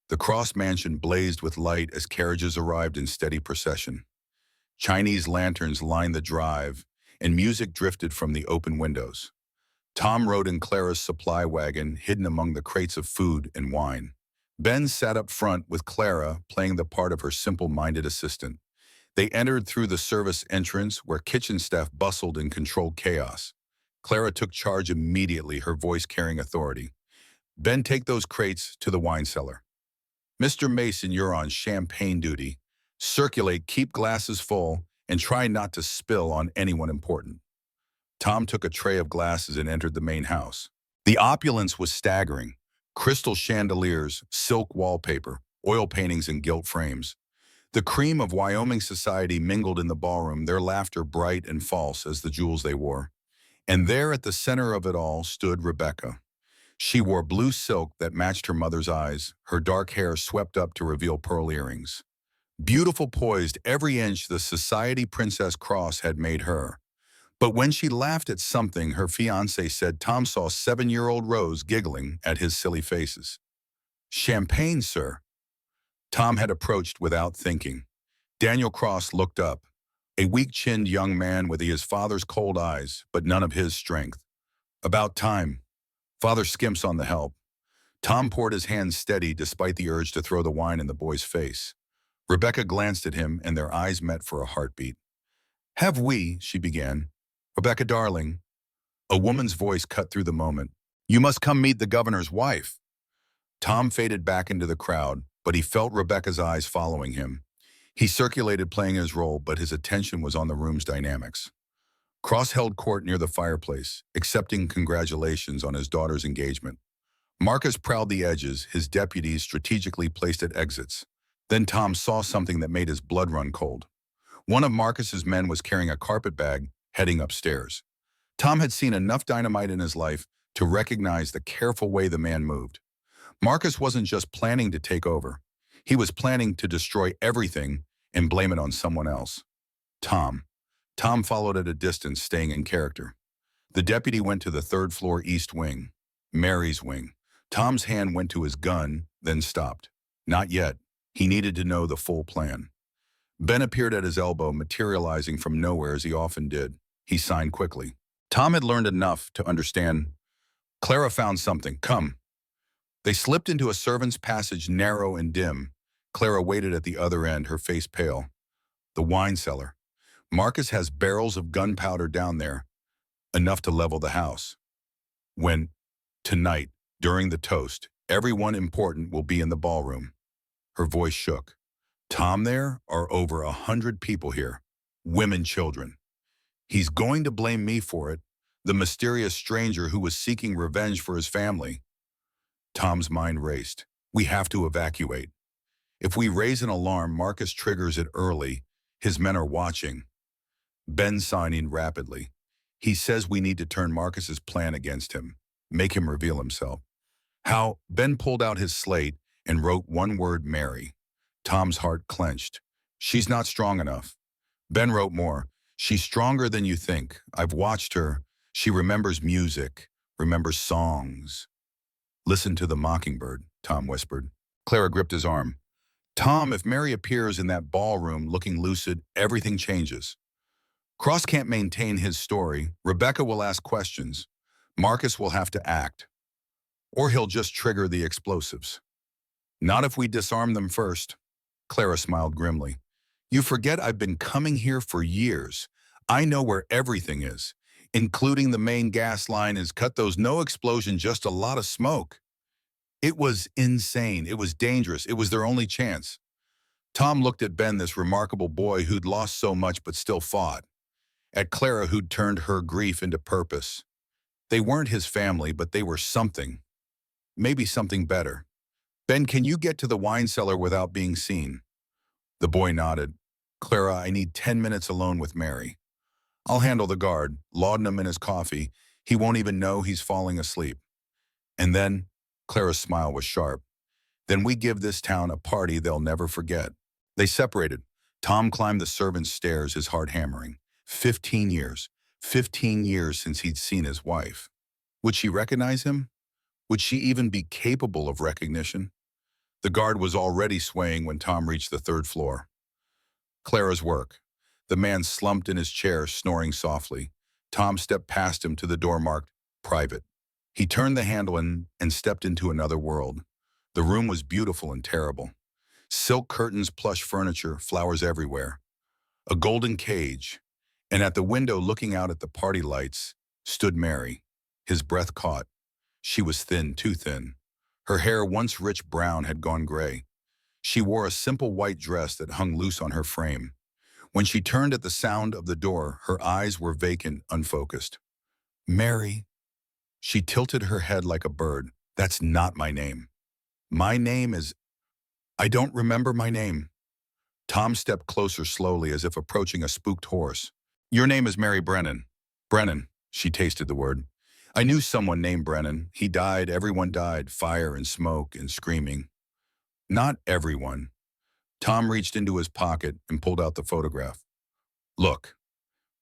The Cross mansion blazed with light as carriages arrived in steady procession. Chinese lanterns lined the drive, and music drifted from the open windows. Tom rode in Clara's supply wagon, hidden among the crates of food and wine. Ben sat up front with Clara, playing the part of her simple-minded assistant. They entered through the service entrance, where kitchen staff bustled in controlled chaos. Clara took charge immediately, her voice carrying authority. Ben, take those crates to the wine cellar. Mr. Mason, you're on champagne duty. Circulate, keep glasses full, and try not to spill on anyone important. Tom took a tray of glasses and entered the main house. The opulence was staggering. Crystal chandeliers, silk wallpaper, oil paintings and gilt frames. The cream of Wyoming society mingled in the ballroom, their laughter bright and false as the jewels they wore. And there at the center of it all stood Rebecca. She wore blue silk that matched her mother's eyes, her dark hair swept up to reveal pearl earrings. Beautiful, poised every inch the society Princess Cross had made her. But when she laughed at something, her fiancé said Tom saw 7-year-old Rose giggling at his silly faces. Champagne, sir. Tom had approached without thinking. Daniel Cross looked up, a weak-chinned young man with his father's cold eyes, but none of his strength. About time. Father skimps on the help. Tom poured his hand steady despite the urge to throw the wine in the boy's face. Rebecca glanced at him, and their eyes met for a heartbeat. Have we, she began. Rebecca, darling. A woman's voice cut through the moment. You must come meet the governor's wife. Tom faded back into the crowd, but he felt Rebecca's eyes following him. He circulated playing his role, but his attention was on the room's dynamics. Cross held court near the fireplace, accepting congratulations on his daughter's engagement. Marcus prowled the edges, his deputies strategically placed at exits. Then Tom saw something that made his blood run cold. One of Marcus's men was carrying a carpet bag, heading upstairs. Tom had seen enough dynamite in his life to recognize the careful way the man moved. Marcus wasn't just planning to take over. He was planning to destroy everything and blame it on someone else. Tom. Tom followed at a distance, staying in character. The deputy went to the third-floor east wing, Mary's wing. Tom's hand went to his gun, then stopped. Not yet. He needed to know the full plan. Ben appeared at his elbow, materializing from nowhere as he often did. He signed quickly. Tom had learned enough to understand. Clara found something. Come. They slipped into a servant's passage, narrow and dim. Clara waited at the other end, her face pale. The wine cellar. Marcus has barrels of gunpowder down there, enough to level the house. Tonight, during the toast, everyone important will be in the ballroom. Her voice shook. Tom, there are over 100 people here, women, children. He's going to blame me for it, the mysterious stranger who was seeking revenge for his family. Tom's mind raced. We have to evacuate. If we raise an alarm, Marcus triggers it early. His men are watching. Ben signing rapidly. He says we need to turn Marcus's plan against him, make him reveal himself. How? Ben pulled out his slate and wrote one word, Mary. Tom's heart clenched. She's not strong enough. Ben wrote more. She's stronger than you think. I've watched her. She remembers music, remembers songs. Listen to the mockingbird, Tom whispered. Clara gripped his arm. Tom, if Mary appears in that ballroom looking lucid, everything changes. Cross can't maintain his story. Rebecca will ask questions. Marcus will have to act. Or he'll just trigger the explosives. Not if we disarm them first. Clara smiled grimly. You forget I've been coming here for years. I know where everything is, including the main gas line is cut. Those no explosion, just a lot of smoke. It was insane. It was dangerous. It was their only chance. Tom looked at Ben, this remarkable boy who'd lost so much but still fought. At Clara, who'd turned her grief into purpose. They weren't his family, but they were something. Maybe something better. Ben, can you get to the wine cellar without being seen? The boy nodded. Clara, I need 10 minutes alone with Mary. I'll handle the guard, laudanum in his coffee. He won't even know he's falling asleep. And then, Clara's smile was sharp, then we give this town a party they'll never forget. They separated. Tom climbed the servants' stairs, his heart hammering. 15 years. 15 years since he'd seen his wife. Would she recognize him? Would she even be capable of recognition? The guard was already swaying when Tom reached the third floor. Clara's work. The man slumped in his chair, snoring softly. Tom stepped past him to the door marked private. He turned the handle and stepped into another world. The room was beautiful and terrible. Silk curtains, plush furniture, flowers everywhere. A golden cage. And at the window looking out at the party lights stood Mary. His breath caught. She was thin, too thin. Her hair, once rich brown, had gone gray. She wore a simple white dress that hung loose on her frame. When she turned at the sound of the door, her eyes were vacant, unfocused. Mary. She tilted her head like a bird. That's not my name. My name is... I don't remember my name. Tom stepped closer slowly as if approaching a spooked horse. Your name is Mary Brennan. Brennan. She tasted the word. I knew someone named Brennan. He died. Everyone died. Fire and smoke and screaming. Not everyone. Tom reached into his pocket and pulled out the photograph. Look.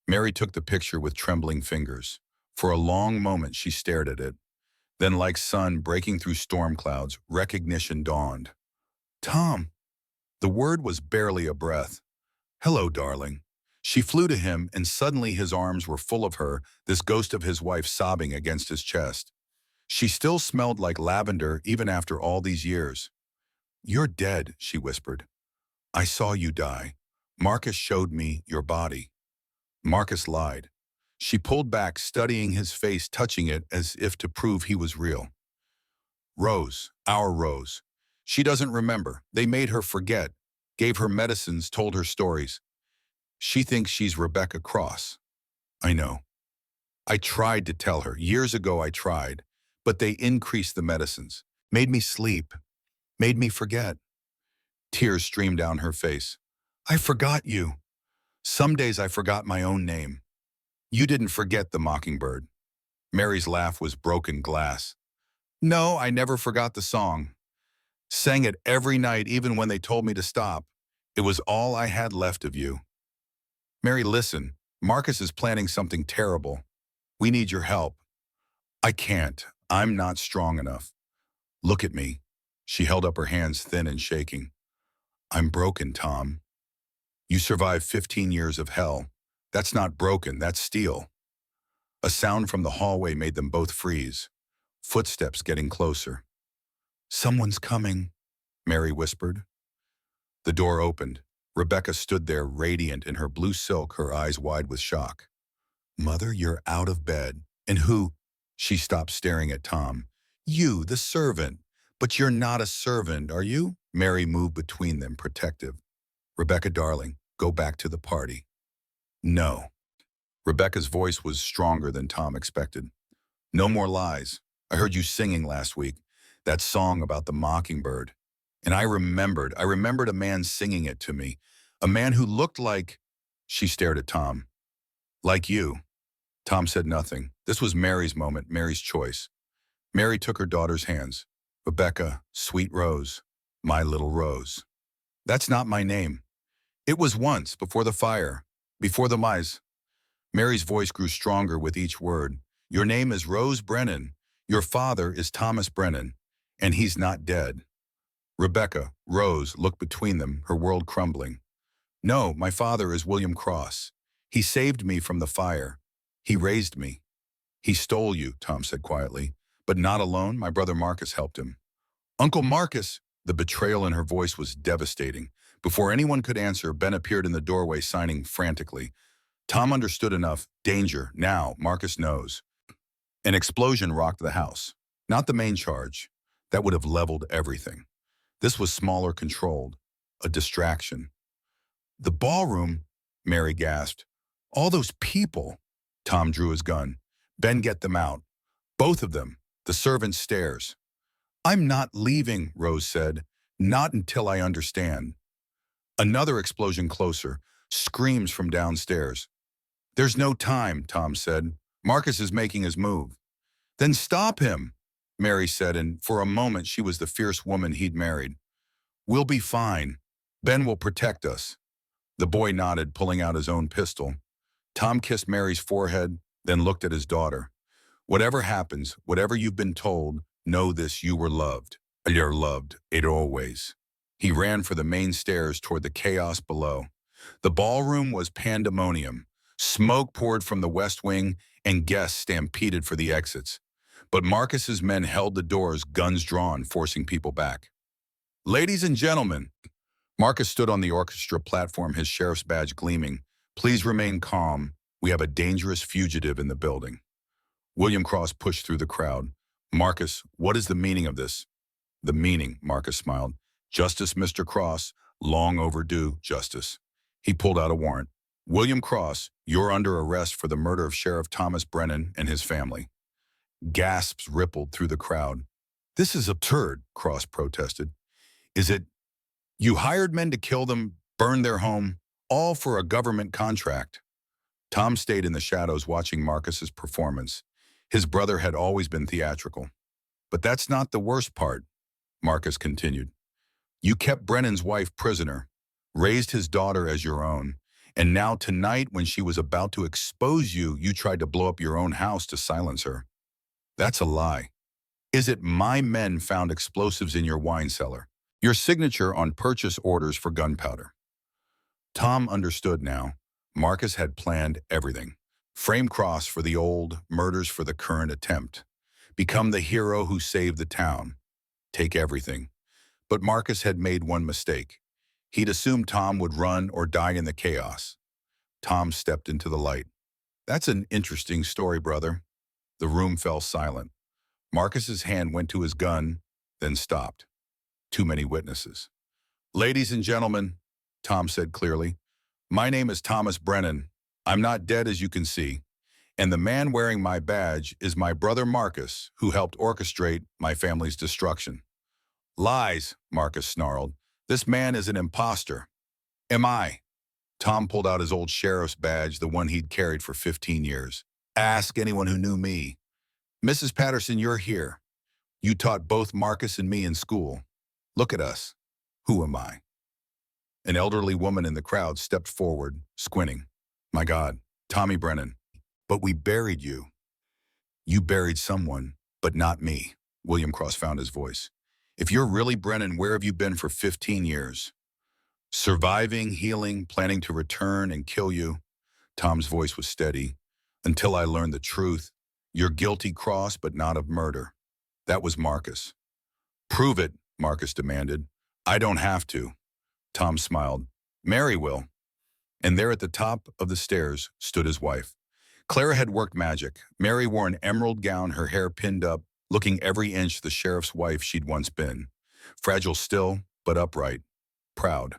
Mary took the picture with trembling fingers. For a long moment she stared at it. Then, like sun breaking through storm clouds, recognition dawned. Tom. The word was barely a breath. Hello, darling. She flew to him, and suddenly his arms were full of her, this ghost of his wife sobbing against his chest. She still smelled like lavender even after all these years. You're dead, she whispered. I saw you die. Marcus showed me your body. Marcus lied. She pulled back, studying his face, touching it as if to prove he was real. Rose, our Rose. She doesn't remember. They made her forget, gave her medicines, told her stories. She thinks she's Rebecca Cross. I know. I tried to tell her. Years ago I tried. But they increased the medicines. Made me sleep. Made me forget. Tears streamed down her face. I forgot you. Some days I forgot my own name. You didn't forget the mockingbird. Mary's laugh was broken glass. No, I never forgot the song. Sang it every night, even when they told me to stop. It was all I had left of you. Mary, listen. Marcus is planning something terrible. We need your help. I can't. I'm not strong enough. Look at me. She held up her hands, thin and shaking. I'm broken, Tom. You survived 15 years of hell. That's not broken, that's steel. A sound from the hallway made them both freeze. Footsteps getting closer. Someone's coming, Mary whispered. The door opened. Rebecca stood there, radiant in her blue silk, her eyes wide with shock. Mother, you're out of bed. And who? She stopped, staring at Tom. You, the servant. But you're not a servant, are you? Mary moved between them, protective. Rebecca, darling, go back to the party. No. Rebecca's voice was stronger than Tom expected. No more lies. I heard you singing last week, that song about the mockingbird. And I remembered a man singing it to me, a man who looked like... She stared at Tom. Like you. Tom said nothing. This was Mary's moment, Mary's choice. Mary took her daughter's hands. Rebecca, sweet Rose, my little Rose. That's not my name. It was once, before the fire, before the mice. Mary's voice grew stronger with each word. Your name is Rose Brennan. Your father is Thomas Brennan, and he's not dead. Rebecca, Rose, looked between them, her world crumbling. No, my father is William Cross. He saved me from the fire. He raised me. He stole you, Tom said quietly. But not alone, my brother Marcus helped him. Uncle Marcus! The betrayal in her voice was devastating. Before anyone could answer, Ben appeared in the doorway, signing frantically. Tom understood enough. Danger. Now, Marcus knows. An explosion rocked the house. Not the main charge. That would have leveled everything. This was smaller, controlled. a distraction. The ballroom, Mary gasped. All those people. Tom drew his gun. Ben, get them out. Both of them. The servant stares. I'm not leaving, Rose said. Not until I understand. Another explosion closer. Screams from downstairs. There's no time, Tom said. Marcus is making his move. Then stop him, Mary said, and for a moment she was the fierce woman he'd married. We'll be fine. Ben will protect us. The boy nodded, pulling out his own pistol. Tom kissed Mary's forehead, then looked at his daughter. Whatever happens, whatever you've been told, know this: you were loved. You're loved, it always. He ran for the main stairs toward the chaos below. The ballroom was pandemonium. Smoke poured from the west wing, and guests stampeded for the exits. But Marcus's men held the doors, guns drawn, forcing people back. Ladies and gentlemen, Marcus stood on the orchestra platform, his sheriff's badge gleaming. Please remain calm. We have a dangerous fugitive in the building. William Cross pushed through the crowd. Marcus, what is the meaning of this? The meaning, Marcus smiled. Justice, Mr. Cross. Long overdue, justice. He pulled out a warrant. William Cross, you're under arrest for the murder of Sheriff Thomas Brennan and his family. Gasps rippled through the crowd. This is absurd, Cross protested. Is it? You hired men to kill them, burn their home, all for a government contract. Tom stayed in the shadows watching Marcus's performance. His brother had always been theatrical. But that's not the worst part, Marcus continued. You kept Brennan's wife prisoner, raised his daughter as your own, and now tonight when she was about to expose you, you tried to blow up your own house to silence her. That's a lie. Is it my men found explosives in your wine cellar? Your signature on purchase orders for gunpowder. Tom understood now. Marcus had planned everything. Frame Cross for the old, murders for the current attempt. Become the hero who saved the town. Take everything. But Marcus had made one mistake. He'd assumed Tom would run or die in the chaos. Tom stepped into the light. That's an interesting story, brother. The room fell silent. Marcus's hand went to his gun, then stopped. Too many witnesses. Ladies and gentlemen, Tom said clearly, my name is Thomas Brennan. I'm not dead, as you can see. And the man wearing my badge is my brother Marcus, who helped orchestrate my family's destruction. Lies, Marcus snarled. This man is an imposter. Am I? Tom pulled out his old sheriff's badge, the one he'd carried for 15 years. Ask anyone who knew me. Mrs. Patterson, you're here. You taught both Marcus and me in school. Look at us. Who am I? An elderly woman in the crowd stepped forward, squinting. My God, Tommy Brennan. But we buried you. You buried someone, but not me. William Cross found his voice. If you're really Brennan, where have you been for 15 years? Surviving, healing, planning to return and kill you. Tom's voice was steady. Until I learned the truth. You're guilty, Cross, but not of murder. That was Marcus. Prove it, Marcus demanded. I don't have to. Tom smiled. Mary will. And there at the top of the stairs stood his wife. Clara had worked magic. Mary wore an emerald gown, her hair pinned up, looking every inch the sheriff's wife she'd once been. Fragile still, but upright. Proud.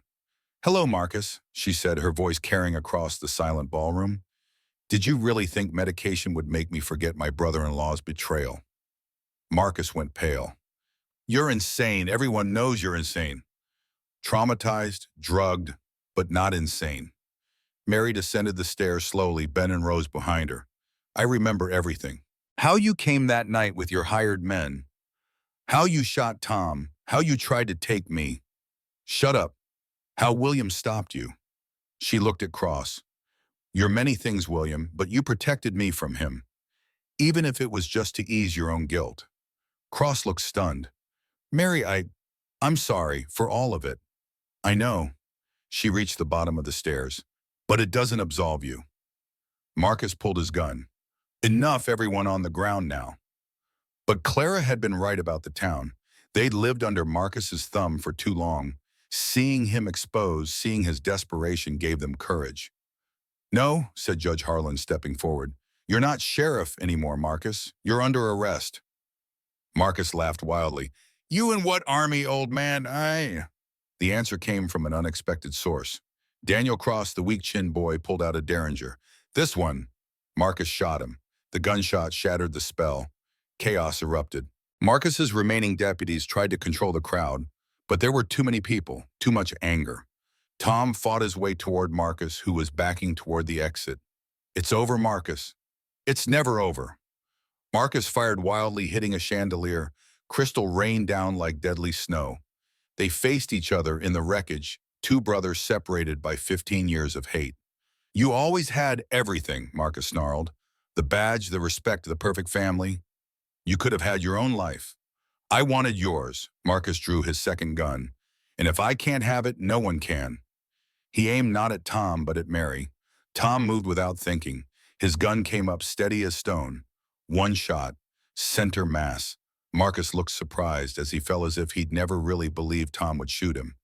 Hello, Marcus, she said, her voice carrying across the silent ballroom. Did you really think medication would make me forget my brother-in-law's betrayal? Marcus went pale. You're insane. Everyone knows you're insane. Traumatized, drugged, but not insane. Mary descended the stairs slowly, Ben and Rose behind her. I remember everything. How you came that night with your hired men. How you shot Tom. How you tried to take me. Shut up. How William stopped you. She looked at Cross. You're many things, William, but you protected me from him. Even if it was just to ease your own guilt. Cross looked stunned. Mary, I'm sorry for all of it. I know. She reached the bottom of the stairs. But it doesn't absolve you. Marcus pulled his gun. Enough, everyone on the ground now. But Clara had been right about the town. They'd lived under Marcus's thumb for too long. Seeing him exposed, seeing his desperation gave them courage. No, said Judge Harlan, stepping forward. You're not sheriff anymore, Marcus. You're under arrest. Marcus laughed wildly. You in what army, old man? The answer came from an unexpected source. Daniel Cross, the weak-chinned boy, pulled out a derringer. This one. Marcus shot him. The gunshot shattered the spell. Chaos erupted. Marcus's remaining deputies tried to control the crowd, but there were too many people, too much anger. Tom fought his way toward Marcus, who was backing toward the exit. It's over, Marcus. It's never over. Marcus fired wildly, hitting a chandelier. Crystal rained down like deadly snow. They faced each other in the wreckage, two brothers separated by 15 years of hate. You always had everything, Marcus snarled. The badge, the respect, the perfect family. You could have had your own life. I wanted yours. Marcus drew his second gun. And if I can't have it, no one can. He aimed not at Tom, but at Mary. Tom moved without thinking. His gun came up steady as stone. One shot, center mass. Marcus looked surprised as he felt as if he'd never really believed Tom would shoot him.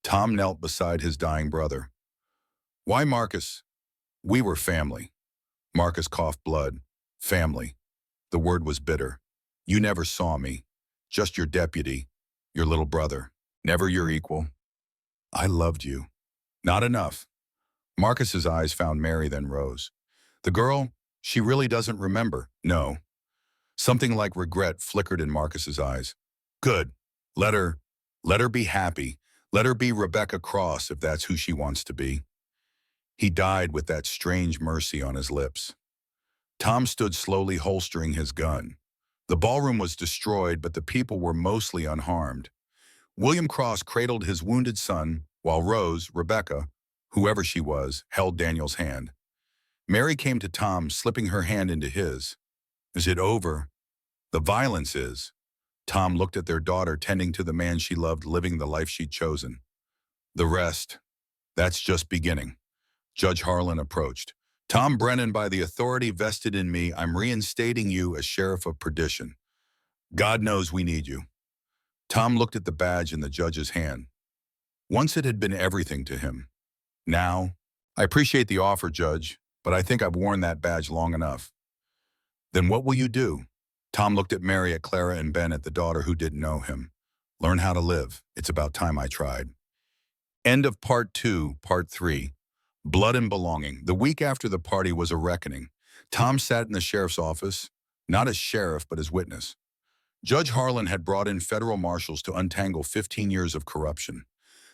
Tom knelt beside his dying brother. Why, Marcus? We were family. Marcus coughed blood. Family. The word was bitter. You never saw me. Just your deputy, your little brother. Never your equal. I loved you. Not enough. Marcus's eyes found Mary, then rose. The girl, she really doesn't remember. No. Something like regret flickered in Marcus's eyes. Good. Let her be happy. Let her be Rebecca Cross if that's who she wants to be. He died with that strange mercy on his lips. Tom stood slowly holstering his gun. The ballroom was destroyed, but the people were mostly unharmed. William Cross cradled his wounded son, while Rose, Rebecca, whoever she was, held Daniel's hand. Mary came to Tom, slipping her hand into his. Is it over? The violence is. Tom looked at their daughter, tending to the man she loved, living the life she'd chosen. The rest, that's just beginning. Judge Harlan approached. Tom Brennan, by the authority vested in me, I'm reinstating you as Sheriff of Perdition. God knows we need you. Tom looked at the badge in the judge's hand. Once it had been everything to him. Now, I appreciate the offer, Judge, but I think I've worn that badge long enough. Then what will you do? Tom looked at Mary, at Clara, and Ben, at the daughter who didn't know him. Learn how to live. It's about time I tried. End of Part 2, Part 3. Blood and Belonging. The week after the party was a reckoning. Tom sat in the sheriff's office, not as sheriff, but as witness. Judge Harlan had brought in federal marshals to untangle 15 years of corruption.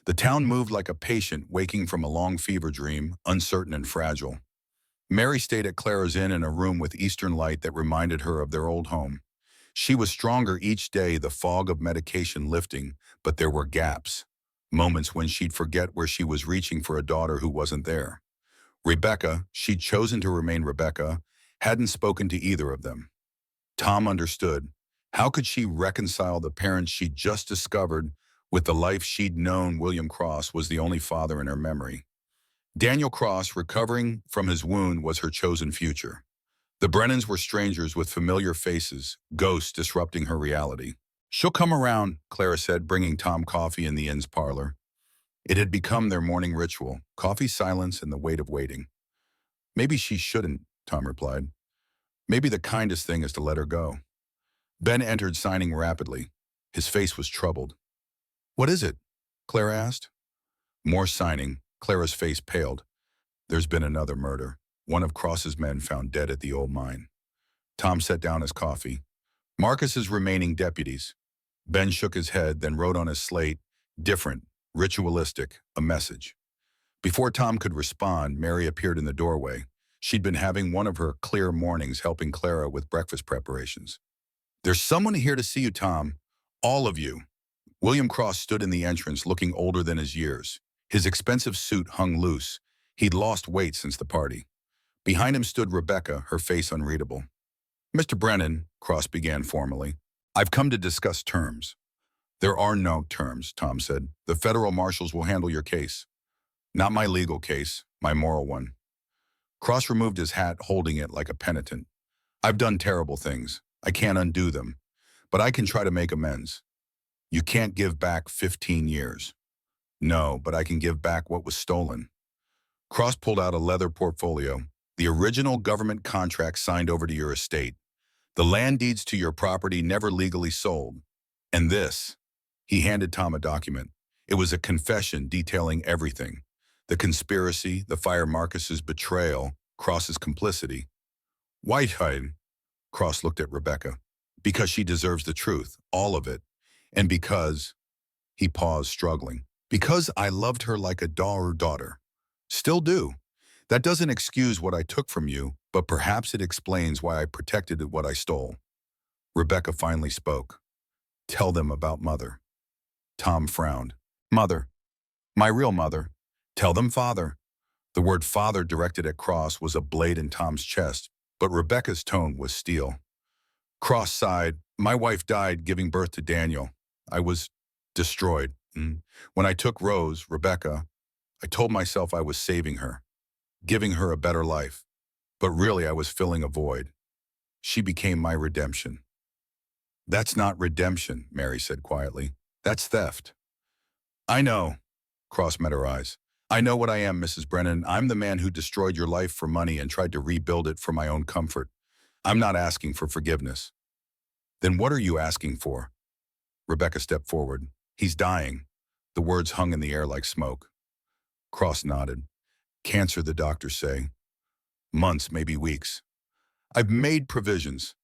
The town moved like a patient waking from a long fever dream, uncertain and fragile. Mary stayed at Clara's Inn in a room with eastern light that reminded her of their old home. She was stronger each day, the fog of medication lifting, but there were gaps. Moments when she'd forget where she was, reaching for a daughter who wasn't there. Rebecca, she'd chosen to remain Rebecca, hadn't spoken to either of them. Tom understood. How could she reconcile the parents she'd just discovered with the life she'd known? William Cross was the only father in her memory. Daniel Cross, recovering from his wound, was her chosen future. The Brennans were strangers with familiar faces, ghosts disrupting her reality. She'll come around, Clara said, bringing Tom coffee in the inn's parlor. It had become their morning ritual, coffee, silence, and the weight of waiting. Maybe she shouldn't, Tom replied. Maybe the kindest thing is to let her go. Ben entered, signing rapidly. His face was troubled. What is it? Clara asked. More signing. Clara's face paled. There's been another murder. One of Cross's men found dead at the old mine. Tom set down his coffee. Marcus's remaining deputies. Ben shook his head, then wrote on his slate, different, ritualistic, a message. Before Tom could respond, Mary appeared in the doorway. She'd been having one of her clear mornings, helping Clara with breakfast preparations. There's someone here to see you, Tom. All of you. William Cross stood in the entrance, looking older than his years. His expensive suit hung loose. He'd lost weight since the party. Behind him stood Rebecca, her face unreadable. Mr. Brennan, Cross began formally, I've come to discuss terms. There are no terms, Tom said. The federal marshals will handle your case. Not my legal case, my moral one. Cross removed his hat, holding it like a penitent. I've done terrible things. I can't undo them. But I can try to make amends. You can't give back 15 years. No, but I can give back what was stolen. Cross pulled out a leather portfolio, the original government contract signed over to your estate, the land deeds to your property never legally sold. And this, he handed Tom a document. It was a confession detailing everything. The conspiracy, the fire Marcus's betrayal, Cross's complicity. Whitehide, Cross looked at Rebecca. Because she deserves the truth, all of it. And because, he paused, struggling. Because I loved her like a daughter. Still do. That doesn't excuse what I took from you, but perhaps it explains why I protected what I stole. Rebecca finally spoke. Tell them about Mother. Tom frowned. Mother. My real mother. Tell them father. The word father directed at Cross was a blade in Tom's chest, but Rebecca's tone was steel. Cross sighed. My wife died giving birth to Daniel. I was destroyed. When I took Rose, Rebecca, I told myself I was saving her, giving her a better life. But really I was filling a void. She became my redemption. That's not redemption, Mary said quietly. That's theft. I know, Cross met her eyes. I know what I am, Mrs. Brennan. I'm the man who destroyed your life for money and tried to rebuild it for my own comfort. I'm not asking for forgiveness. Then what are you asking for? Rebecca stepped forward. He's dying. The words hung in the air like smoke. Cross nodded. Cancer, the doctors say. Months, maybe weeks. I've made provisions.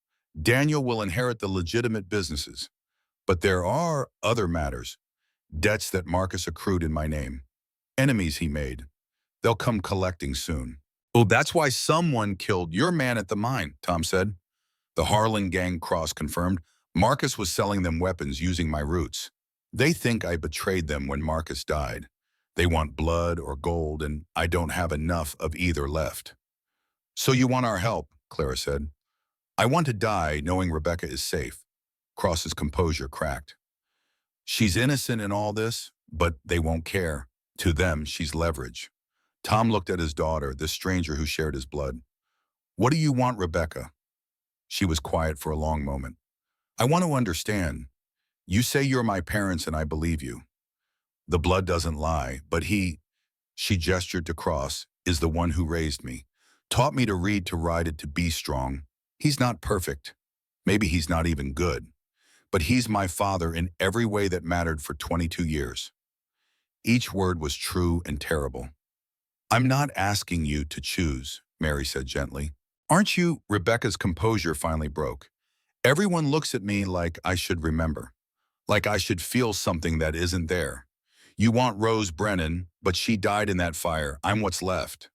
Daniel will inherit the legitimate businesses. But there are other matters. Debts that Marcus accrued in my name. Enemies he made. They'll come collecting soon. Oh, that's why someone killed your man at the mine, Tom said. The Harlan gang, Cross confirmed. Marcus was selling them weapons using my roots. They think I betrayed them when Marcus died. They want blood or gold, and I don't have enough of either left. So you want our help, Clara said. I want to die knowing Rebecca is safe. Cross's composure cracked. She's innocent in all this, but they won't care. To them, she's leverage. Tom looked at his daughter, this stranger who shared his blood. What do you want, Rebecca? She was quiet for a long moment. I want to understand. You say you're my parents and I believe you. The blood doesn't lie, but she gestured to Cross, is the one who raised me. Taught me to read, to write, to be strong. He's not perfect. Maybe he's not even good. But he's my father in every way that mattered for 22 years. Each word was true and terrible. I'm not asking you to choose, Mary said gently. Aren't you? Rebecca's composure finally broke. Everyone looks at me like I should remember, like I should feel something that isn't there. You want Rose Brennan, but she died in that fire. I'm what's left.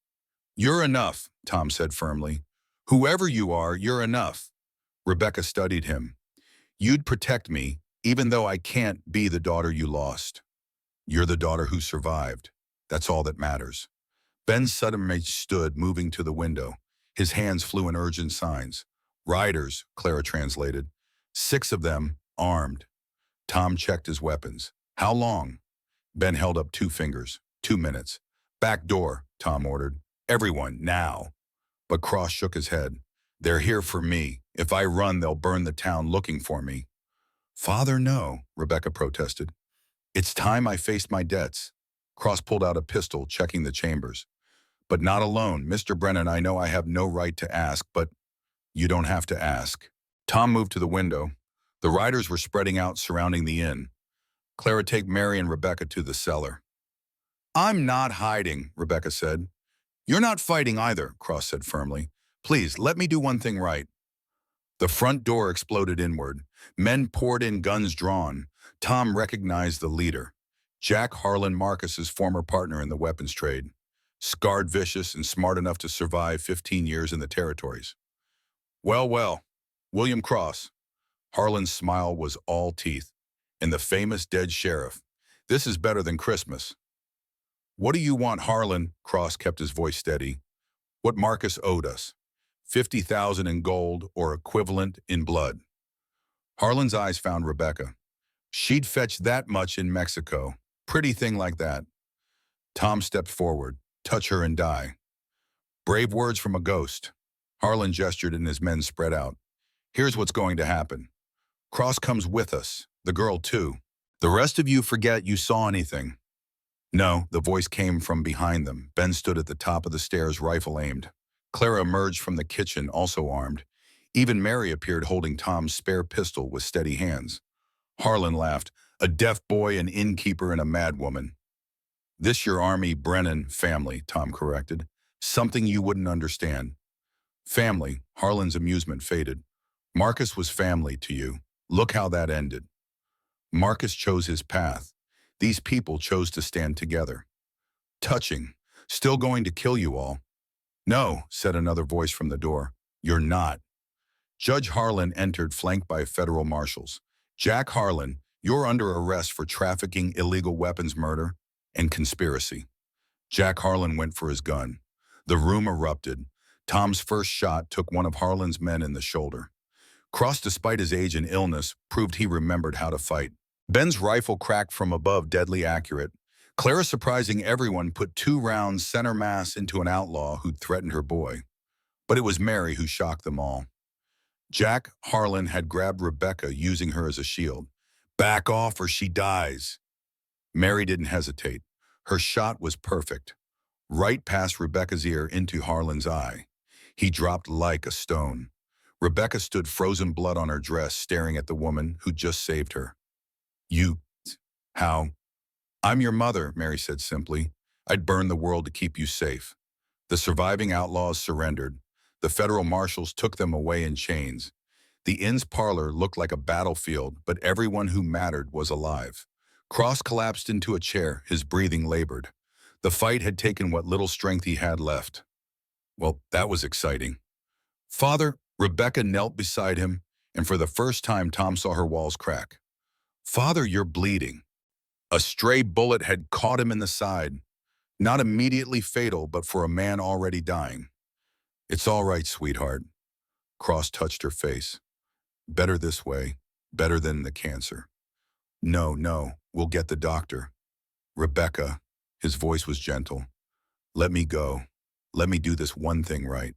You're enough, Tom said firmly. Whoever you are, you're enough. Rebecca studied him. You'd protect me, even though I can't be the daughter you lost. You're the daughter who survived. That's all that matters. Ben suddenly stood, moving to the window. His hands flew in urgent signs. Riders, Clara translated. 6 of them, armed. Tom checked his weapons. How long? Ben held up 2 fingers. 2 minutes. Back door, Tom ordered. Everyone, now. But Cross shook his head. They're here for me. If I run, they'll burn the town looking for me. Father, no, Rebecca protested. It's time I faced my debts. Cross pulled out a pistol, checking the chambers. But not alone. Mr. Brennan, I know I have no right to ask, but you don't have to ask. Tom moved to the window. The riders were spreading out, surrounding the inn. Clara, take Mary and Rebecca to the cellar. I'm not hiding, Rebecca said. You're not fighting either, Cross said firmly. Please, let me do one thing right. The front door exploded inward. Men poured in, guns drawn. Tom recognized the leader. Jack Harlan, Marcus's former partner in the weapons trade. Scarred, vicious, and smart enough to survive 15 years in the territories. Well, William Cross. Harlan's smile was all teeth. And the famous dead sheriff. This is better than Christmas. What do you want, Harlan? Cross kept his voice steady. What Marcus owed us. 50,000 in gold or equivalent in blood. Harlan's eyes found Rebecca. She'd fetch that much in Mexico. Pretty thing like that. Tom stepped forward. Touch her and die. Brave words from a ghost. Harlan gestured and his men spread out. Here's what's going to happen. Cross comes with us. The girl too. The rest of you forget you saw anything. No, the voice came from behind them. Ben stood at the top of the stairs, rifle aimed. Clara emerged from the kitchen, also armed. Even Mary appeared holding Tom's spare pistol with steady hands. Harlan laughed. A deaf boy, an innkeeper, and a mad woman. This your Army Brennan family, Tom corrected. Something you wouldn't understand. Family, Harlan's amusement faded. Marcus was family to you. Look how that ended. Marcus chose his path. These people chose to stand together. Touching. Still going to kill you all. No, said another voice from the door. You're not. Judge Harlan entered, flanked by federal marshals. Jack Harlan, you're under arrest for trafficking, illegal weapons, murder, and conspiracy. Jack Harlan went for his gun. The room erupted. Tom's first shot took one of Harlan's men in the shoulder. Cross, despite his age and illness, proved he remembered how to fight. Ben's rifle cracked from above, deadly accurate. Clara, surprising everyone, put 2 rounds center mass into an outlaw who'd threatened her boy. But it was Mary who shocked them all. Jack Harlan had grabbed Rebecca, using her as a shield. Back off or she dies. Mary didn't hesitate. Her shot was perfect. Right past Rebecca's ear into Harlan's eye. He dropped like a stone. Rebecca stood, frozen blood on her dress, staring at the woman who just saved her. You... how? I'm your mother, Mary said simply. I'd burn the world to keep you safe. The surviving outlaws surrendered. The federal marshals took them away in chains. The inn's parlor looked like a battlefield, but everyone who mattered was alive. Cross collapsed into a chair, his breathing labored. The fight had taken what little strength he had left. Well, that was exciting. Father, Rebecca knelt beside him, and for the first time Tom saw her walls crack. Father, you're bleeding. A stray bullet had caught him in the side. Not immediately fatal, but for a man already dying. It's all right, sweetheart. Cross touched her face. Better this way, better than the cancer. No, we'll get the doctor. Rebecca, his voice was gentle. Let me go. Let me do this one thing right.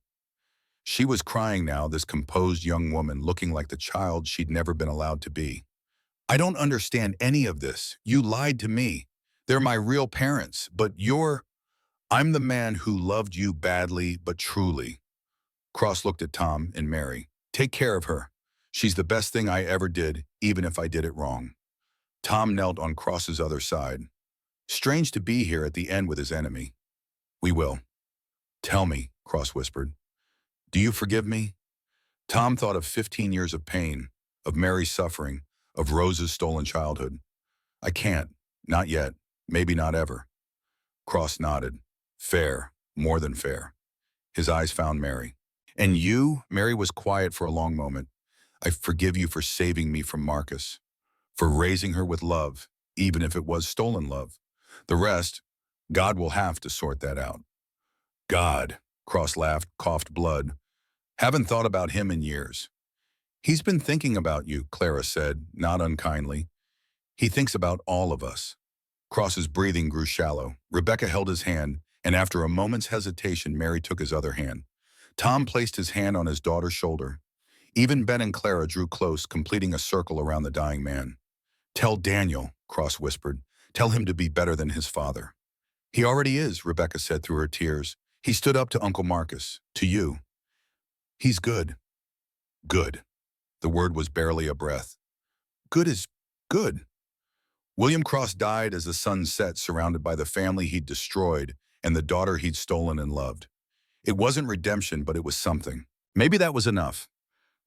She was crying now, this composed young woman, looking like the child she'd never been allowed to be. I don't understand any of this. You lied to me. They're my real parents, but I'm the man who loved you badly, but truly. Cross looked at Tom and Mary. Take care of her. She's the best thing I ever did, even if I did it wrong. Tom knelt on Cross's other side. Strange to be here at the end with his enemy. We will. Tell me, Cross whispered. Do you forgive me? Tom thought of 15 years of pain, of Mary's suffering, of Rose's stolen childhood. I can't. Not yet. Maybe not ever. Cross nodded. Fair. More than fair. His eyes found Mary. And you? Mary was quiet for a long moment. I forgive you for saving me from Marcus, for raising her with love, even if it was stolen love. The rest, God will have to sort that out. God, Cross laughed, coughed blood. Haven't thought about him in years. He's been thinking about you, Clara said, not unkindly. He thinks about all of us. Cross's breathing grew shallow. Rebecca held his hand, and after a moment's hesitation, Mary took his other hand. Tom placed his hand on his daughter's shoulder. Even Ben and Clara drew close, completing a circle around the dying man. Tell Daniel, Cross whispered. Tell him to be better than his father. He already is, Rebecca said through her tears. He stood up to Uncle Marcus, to you. He's good. Good. The word was barely a breath. Good is good. William Cross died as the sun set, surrounded by the family he'd destroyed and the daughter he'd stolen and loved. It wasn't redemption, but it was something. Maybe that was enough.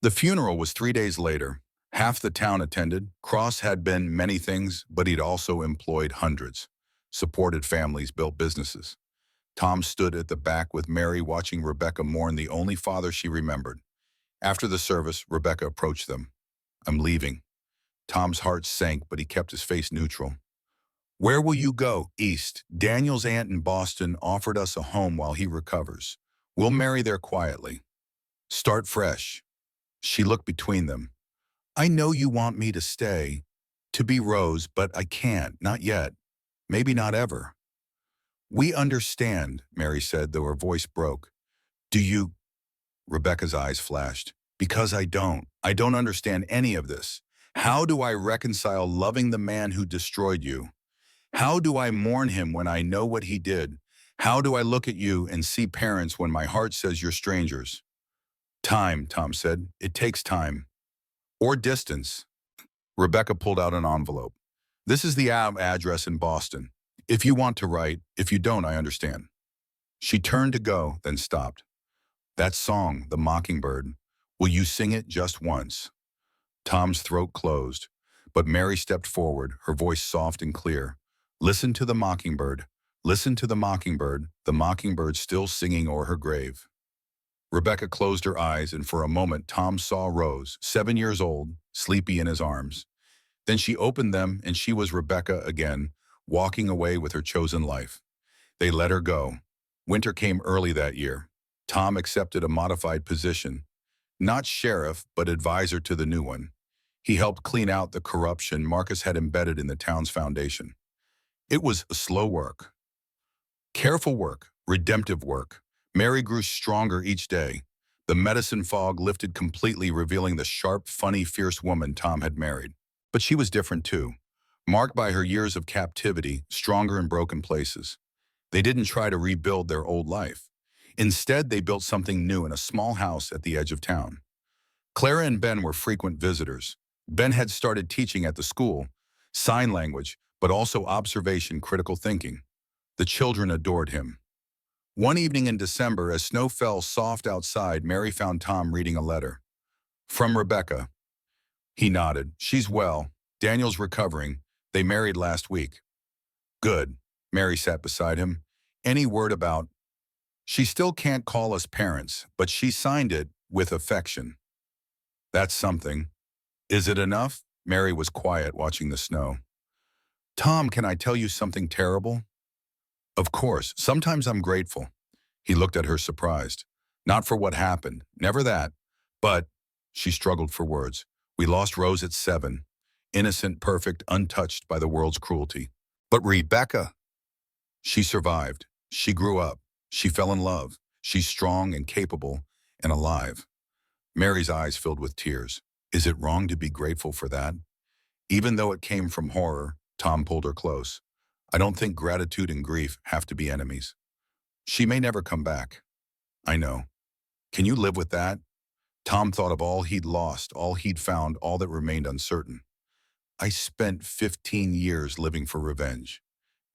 The funeral was 3 days later. Half the town attended. Cross had been many things, but he'd also employed hundreds, supported families, built businesses. Tom stood at the back with Mary, watching Rebecca mourn the only father she remembered. After the service, Rebecca approached them. I'm leaving. Tom's heart sank, but he kept his face neutral. Where will you go? East. Daniel's aunt in Boston offered us a home while he recovers. We'll marry there quietly. Start fresh. She looked between them. I know you want me to stay, to be Rose, but I can't, not yet. Maybe not ever. We understand, Mary said, though her voice broke. Do you? Rebecca's eyes flashed. Because I don't. I don't understand any of this. How do I reconcile loving the man who destroyed you? How do I mourn him when I know what he did? How do I look at you and see parents when my heart says you're strangers? Time, Tom said. It takes time. Or distance. Rebecca pulled out an envelope. This is the address in Boston. If you want to write, if you don't, I understand. She turned to go, then stopped. That song, The Mockingbird, will you sing it just once? Tom's throat closed, but Mary stepped forward, her voice soft and clear. Listen to the mockingbird. Listen to the mockingbird still singing o'er her grave. Rebecca closed her eyes, and for a moment Tom saw Rose, 7 years old, sleepy in his arms. Then she opened them, and she was Rebecca again, walking away with her chosen life. They let her go. Winter came early that year. Tom accepted a modified position, not sheriff, but advisor to the new one. He helped clean out the corruption Marcus had embedded in the town's foundation. It was slow work, careful work, redemptive work. Mary grew stronger each day. The medicine fog lifted completely, revealing the sharp, funny, fierce woman Tom had married. But she was different too, marked by her years of captivity, stronger in broken places. They didn't try to rebuild their old life. Instead, they built something new in a small house at the edge of town. Clara and Ben were frequent visitors. Ben had started teaching at the school, sign language, but also observation, critical thinking. The children adored him. One evening in December, as snow fell soft outside, Mary found Tom reading a letter. From Rebecca. He nodded. She's well. Daniel's recovering. They married last week. Good. Mary sat beside him. Any word about... She still can't call us parents, but she signed it with affection. That's something. Is it enough? Mary was quiet, watching the snow. Tom, can I tell you something terrible? Of course. Sometimes I'm grateful. He looked at her surprised. Not for what happened. Never that. But, she struggled for words. We lost Rose at 7. Innocent, perfect, untouched by the world's cruelty. But Rebecca, she survived. She grew up. She fell in love. She's strong and capable and alive. Mary's eyes filled with tears. Is it wrong to be grateful for that? Even though it came from horror, Tom pulled her close. I don't think gratitude and grief have to be enemies. She may never come back. I know. Can you live with that? Tom thought of all he'd lost, all he'd found, all that remained uncertain. I spent 15 years living for revenge.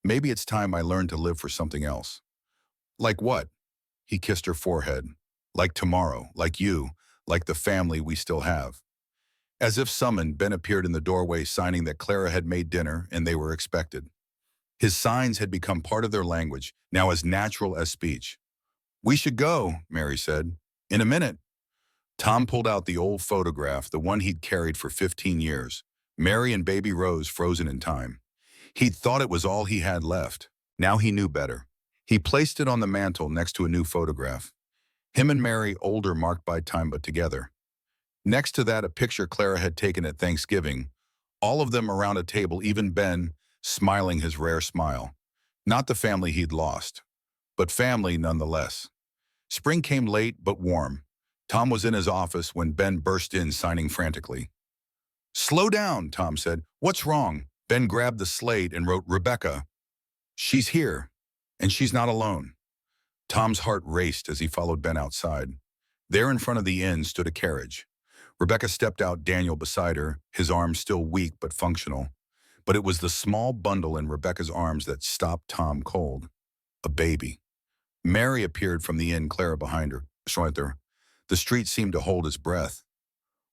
Maybe it's time I learned to live for something else. Like what? He kissed her forehead. Like tomorrow, like you, like the family we still have. As if summoned, Ben appeared in the doorway, signing that Clara had made dinner and they were expected. His signs had become part of their language, now as natural as speech. We should go, Mary said. In a minute. Tom pulled out the old photograph, the one he'd carried for 15 years. Mary and baby Rose frozen in time. He'd thought it was all he had left. Now he knew better. He placed it on the mantel next to a new photograph. Him and Mary, older, marked by time but together. Next to that, a picture Clara had taken at Thanksgiving. All of them around a table, even Ben, smiling his rare smile. Not the family he'd lost, but family nonetheless. Spring came late but warm. Tom was in his office when Ben burst in, signing frantically. Slow down, Tom said. What's wrong? Ben grabbed the slate and wrote, Rebecca. She's here, and she's not alone. Tom's heart raced as he followed Ben outside. There in front of the inn stood a carriage. Rebecca stepped out, Daniel beside her, his arms still weak but functional. But it was the small bundle in Rebecca's arms that stopped Tom cold. A baby. Mary appeared from the inn, Clara behind her. The street seemed to hold its breath.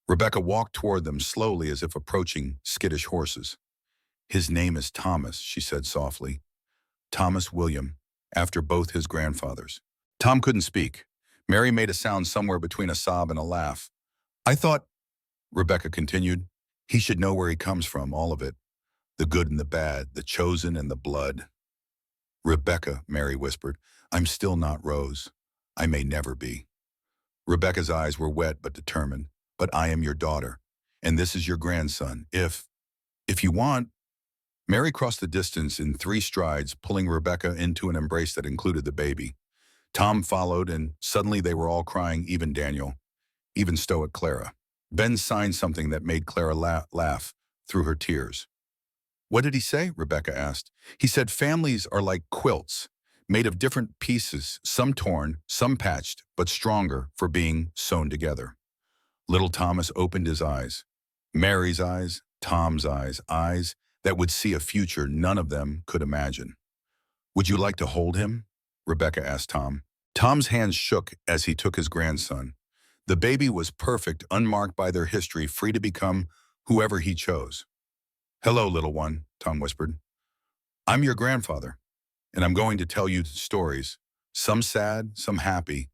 Rebecca walked toward them slowly, as if approaching skittish horses. His name is Thomas, she said softly. Thomas William, after both his grandfathers. Tom couldn't speak. Mary made a sound somewhere between a sob and a laugh. I thought, Rebecca continued, he should know where he comes from, all of it. The good and the bad, the chosen and the blood. Rebecca, Mary whispered, I'm still not Rose. I may never be. Rebecca's eyes were wet but determined. But I am your daughter, and this is your grandson. If you want. Mary crossed the distance in 3 strides, pulling Rebecca into an embrace that included the baby. Tom followed, and suddenly they were all crying, even Daniel, even stoic Clara. Ben signed something that made Clara laugh through her tears. What did he say? Rebecca asked. He said families are like quilts, made of different pieces, some torn, some patched, but stronger for being sewn together. Little Thomas opened his eyes. Mary's eyes, Tom's eyes that would see a future none of them could imagine. Would you like to hold him? Rebecca asked Tom. Tom's hands shook as he took his grandson. The baby was perfect, unmarked by their history, free to become whoever he chose. Hello, little one, Tom whispered. I'm your grandfather, and I'm going to tell you stories, some sad, some happy,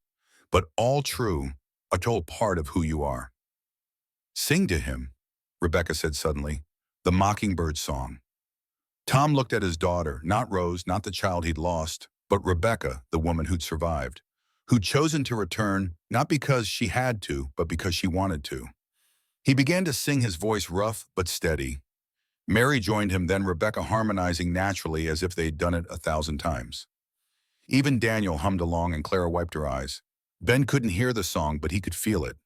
but all true, a total part of who you are. Sing to him, Rebecca said suddenly, the mockingbird song. Tom looked at his daughter, not Rose, not the child he'd lost, but Rebecca, the woman who'd survived, who'd chosen to return not because she had to, but because she wanted to. He began to sing, his voice rough but steady. Mary joined him, then Rebecca harmonizing naturally as if they'd done it 1,000 times. Even Daniel hummed along and Clara wiped her eyes. Ben couldn't hear the song, but he could feel it.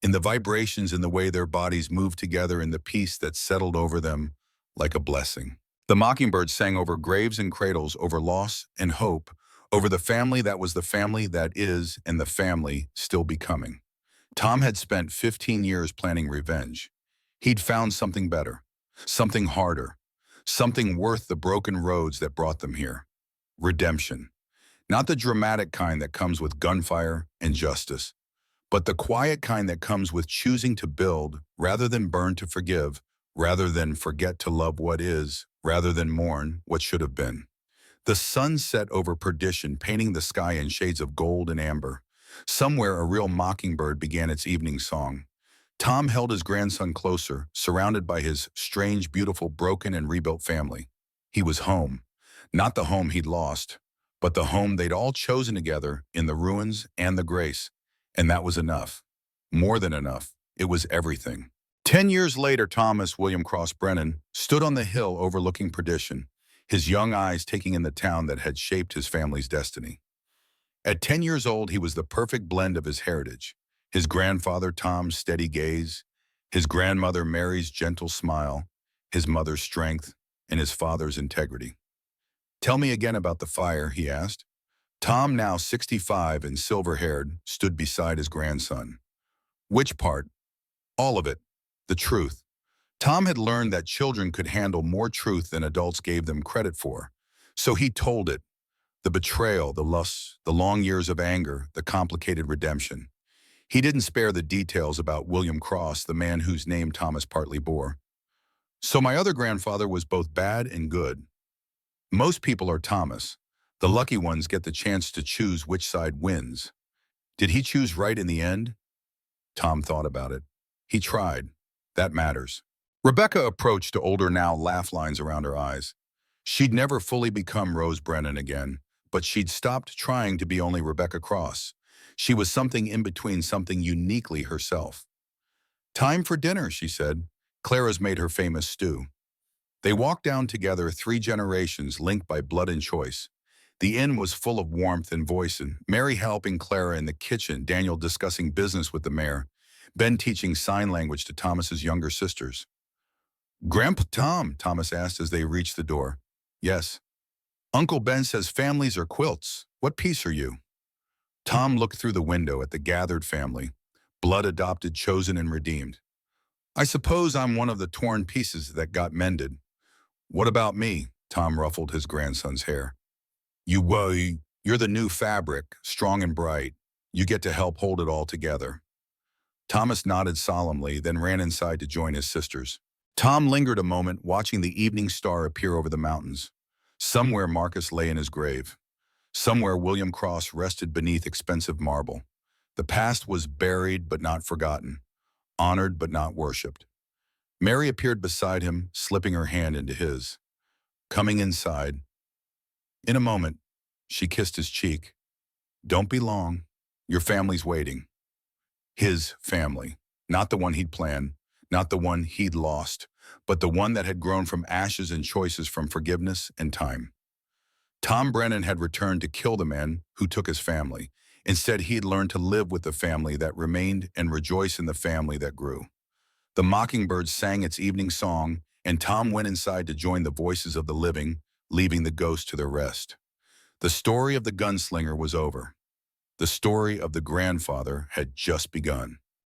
In the vibrations, in the way their bodies moved together, in the peace that settled over them like a blessing. The mockingbird sang over graves and cradles, over loss and hope, over the family that was the family that is, and the family still becoming. Tom had spent 15 years planning revenge. He'd found something better, something harder, something worth the broken roads that brought them here. Redemption. Not the dramatic kind that comes with gunfire and justice, but the quiet kind that comes with choosing to build rather than burn, to forgive rather than forget, to love what is rather than mourn what should have been. The sun set over perdition, painting the sky in shades of gold and amber. Somewhere a real mockingbird began its evening song. Tom held his grandson closer, surrounded by his strange, beautiful, broken and rebuilt family. He was home. Not the home he'd lost, but the home they'd all chosen together, in the ruins and the grace. And that was enough. More than enough. It was everything. 10 years later, Thomas William Cross Brennan stood on the hill overlooking perdition, his young eyes taking in the town that had shaped his family's destiny. At 10 years old, he was the perfect blend of his heritage. His grandfather, Tom's steady gaze, his grandmother, Mary's gentle smile, his mother's strength, and his father's integrity. Tell me again about the fire, he asked. Tom, now 65 and silver-haired, stood beside his grandson. Which part? All of it. The truth. Tom had learned that children could handle more truth than adults gave them credit for. So he told it. The betrayal, the lust, the long years of anger, the complicated redemption. He didn't spare the details about William Cross, the man whose name Thomas partly bore. So my other grandfather was both bad and good. Most people are Thomas. The lucky ones get the chance to choose which side wins. Did he choose right in the end? Tom thought about it. He tried. That matters. Rebecca approached, older now, laugh lines around her eyes. She'd never fully become Rose Brennan again, but she'd stopped trying to be only Rebecca Cross. She was something in between, something uniquely herself. Time for dinner, she said. Clara's made her famous stew. They walked down together, 3 generations linked by blood and choice. The inn was full of warmth and voice, and Mary helping Clara in the kitchen, Daniel discussing business with the mayor, Ben teaching sign language to Thomas's younger sisters. Grandpa Tom, Thomas asked as they reached the door. Yes. Uncle Ben says families are quilts. What piece are you? Tom looked through the window at the gathered family, blood adopted, chosen, and redeemed. I suppose I'm one of the torn pieces that got mended. What about me? Tom ruffled his grandson's hair. You're the new fabric, strong and bright. You get to help hold it all together. Thomas nodded solemnly, then ran inside to join his sisters. Tom lingered a moment, watching the evening star appear over the mountains. Somewhere Marcus lay in his grave. Somewhere William Cross rested beneath expensive marble. The past was buried but not forgotten, honored but not worshipped. Mary appeared beside him, slipping her hand into his. Coming inside. In a moment, she kissed his cheek. Don't be long. Your family's waiting. His family, not the one he'd planned, not the one he'd lost, but the one that had grown from ashes and choices, from forgiveness and time. Tom Brennan had returned to kill the man who took his family. Instead, he had learned to live with the family that remained and rejoice in the family that grew. The mockingbird sang its evening song, and Tom went inside to join the voices of the living, leaving the ghosts to their rest. The story of the gunslinger was over. The story of the grandfather had just begun.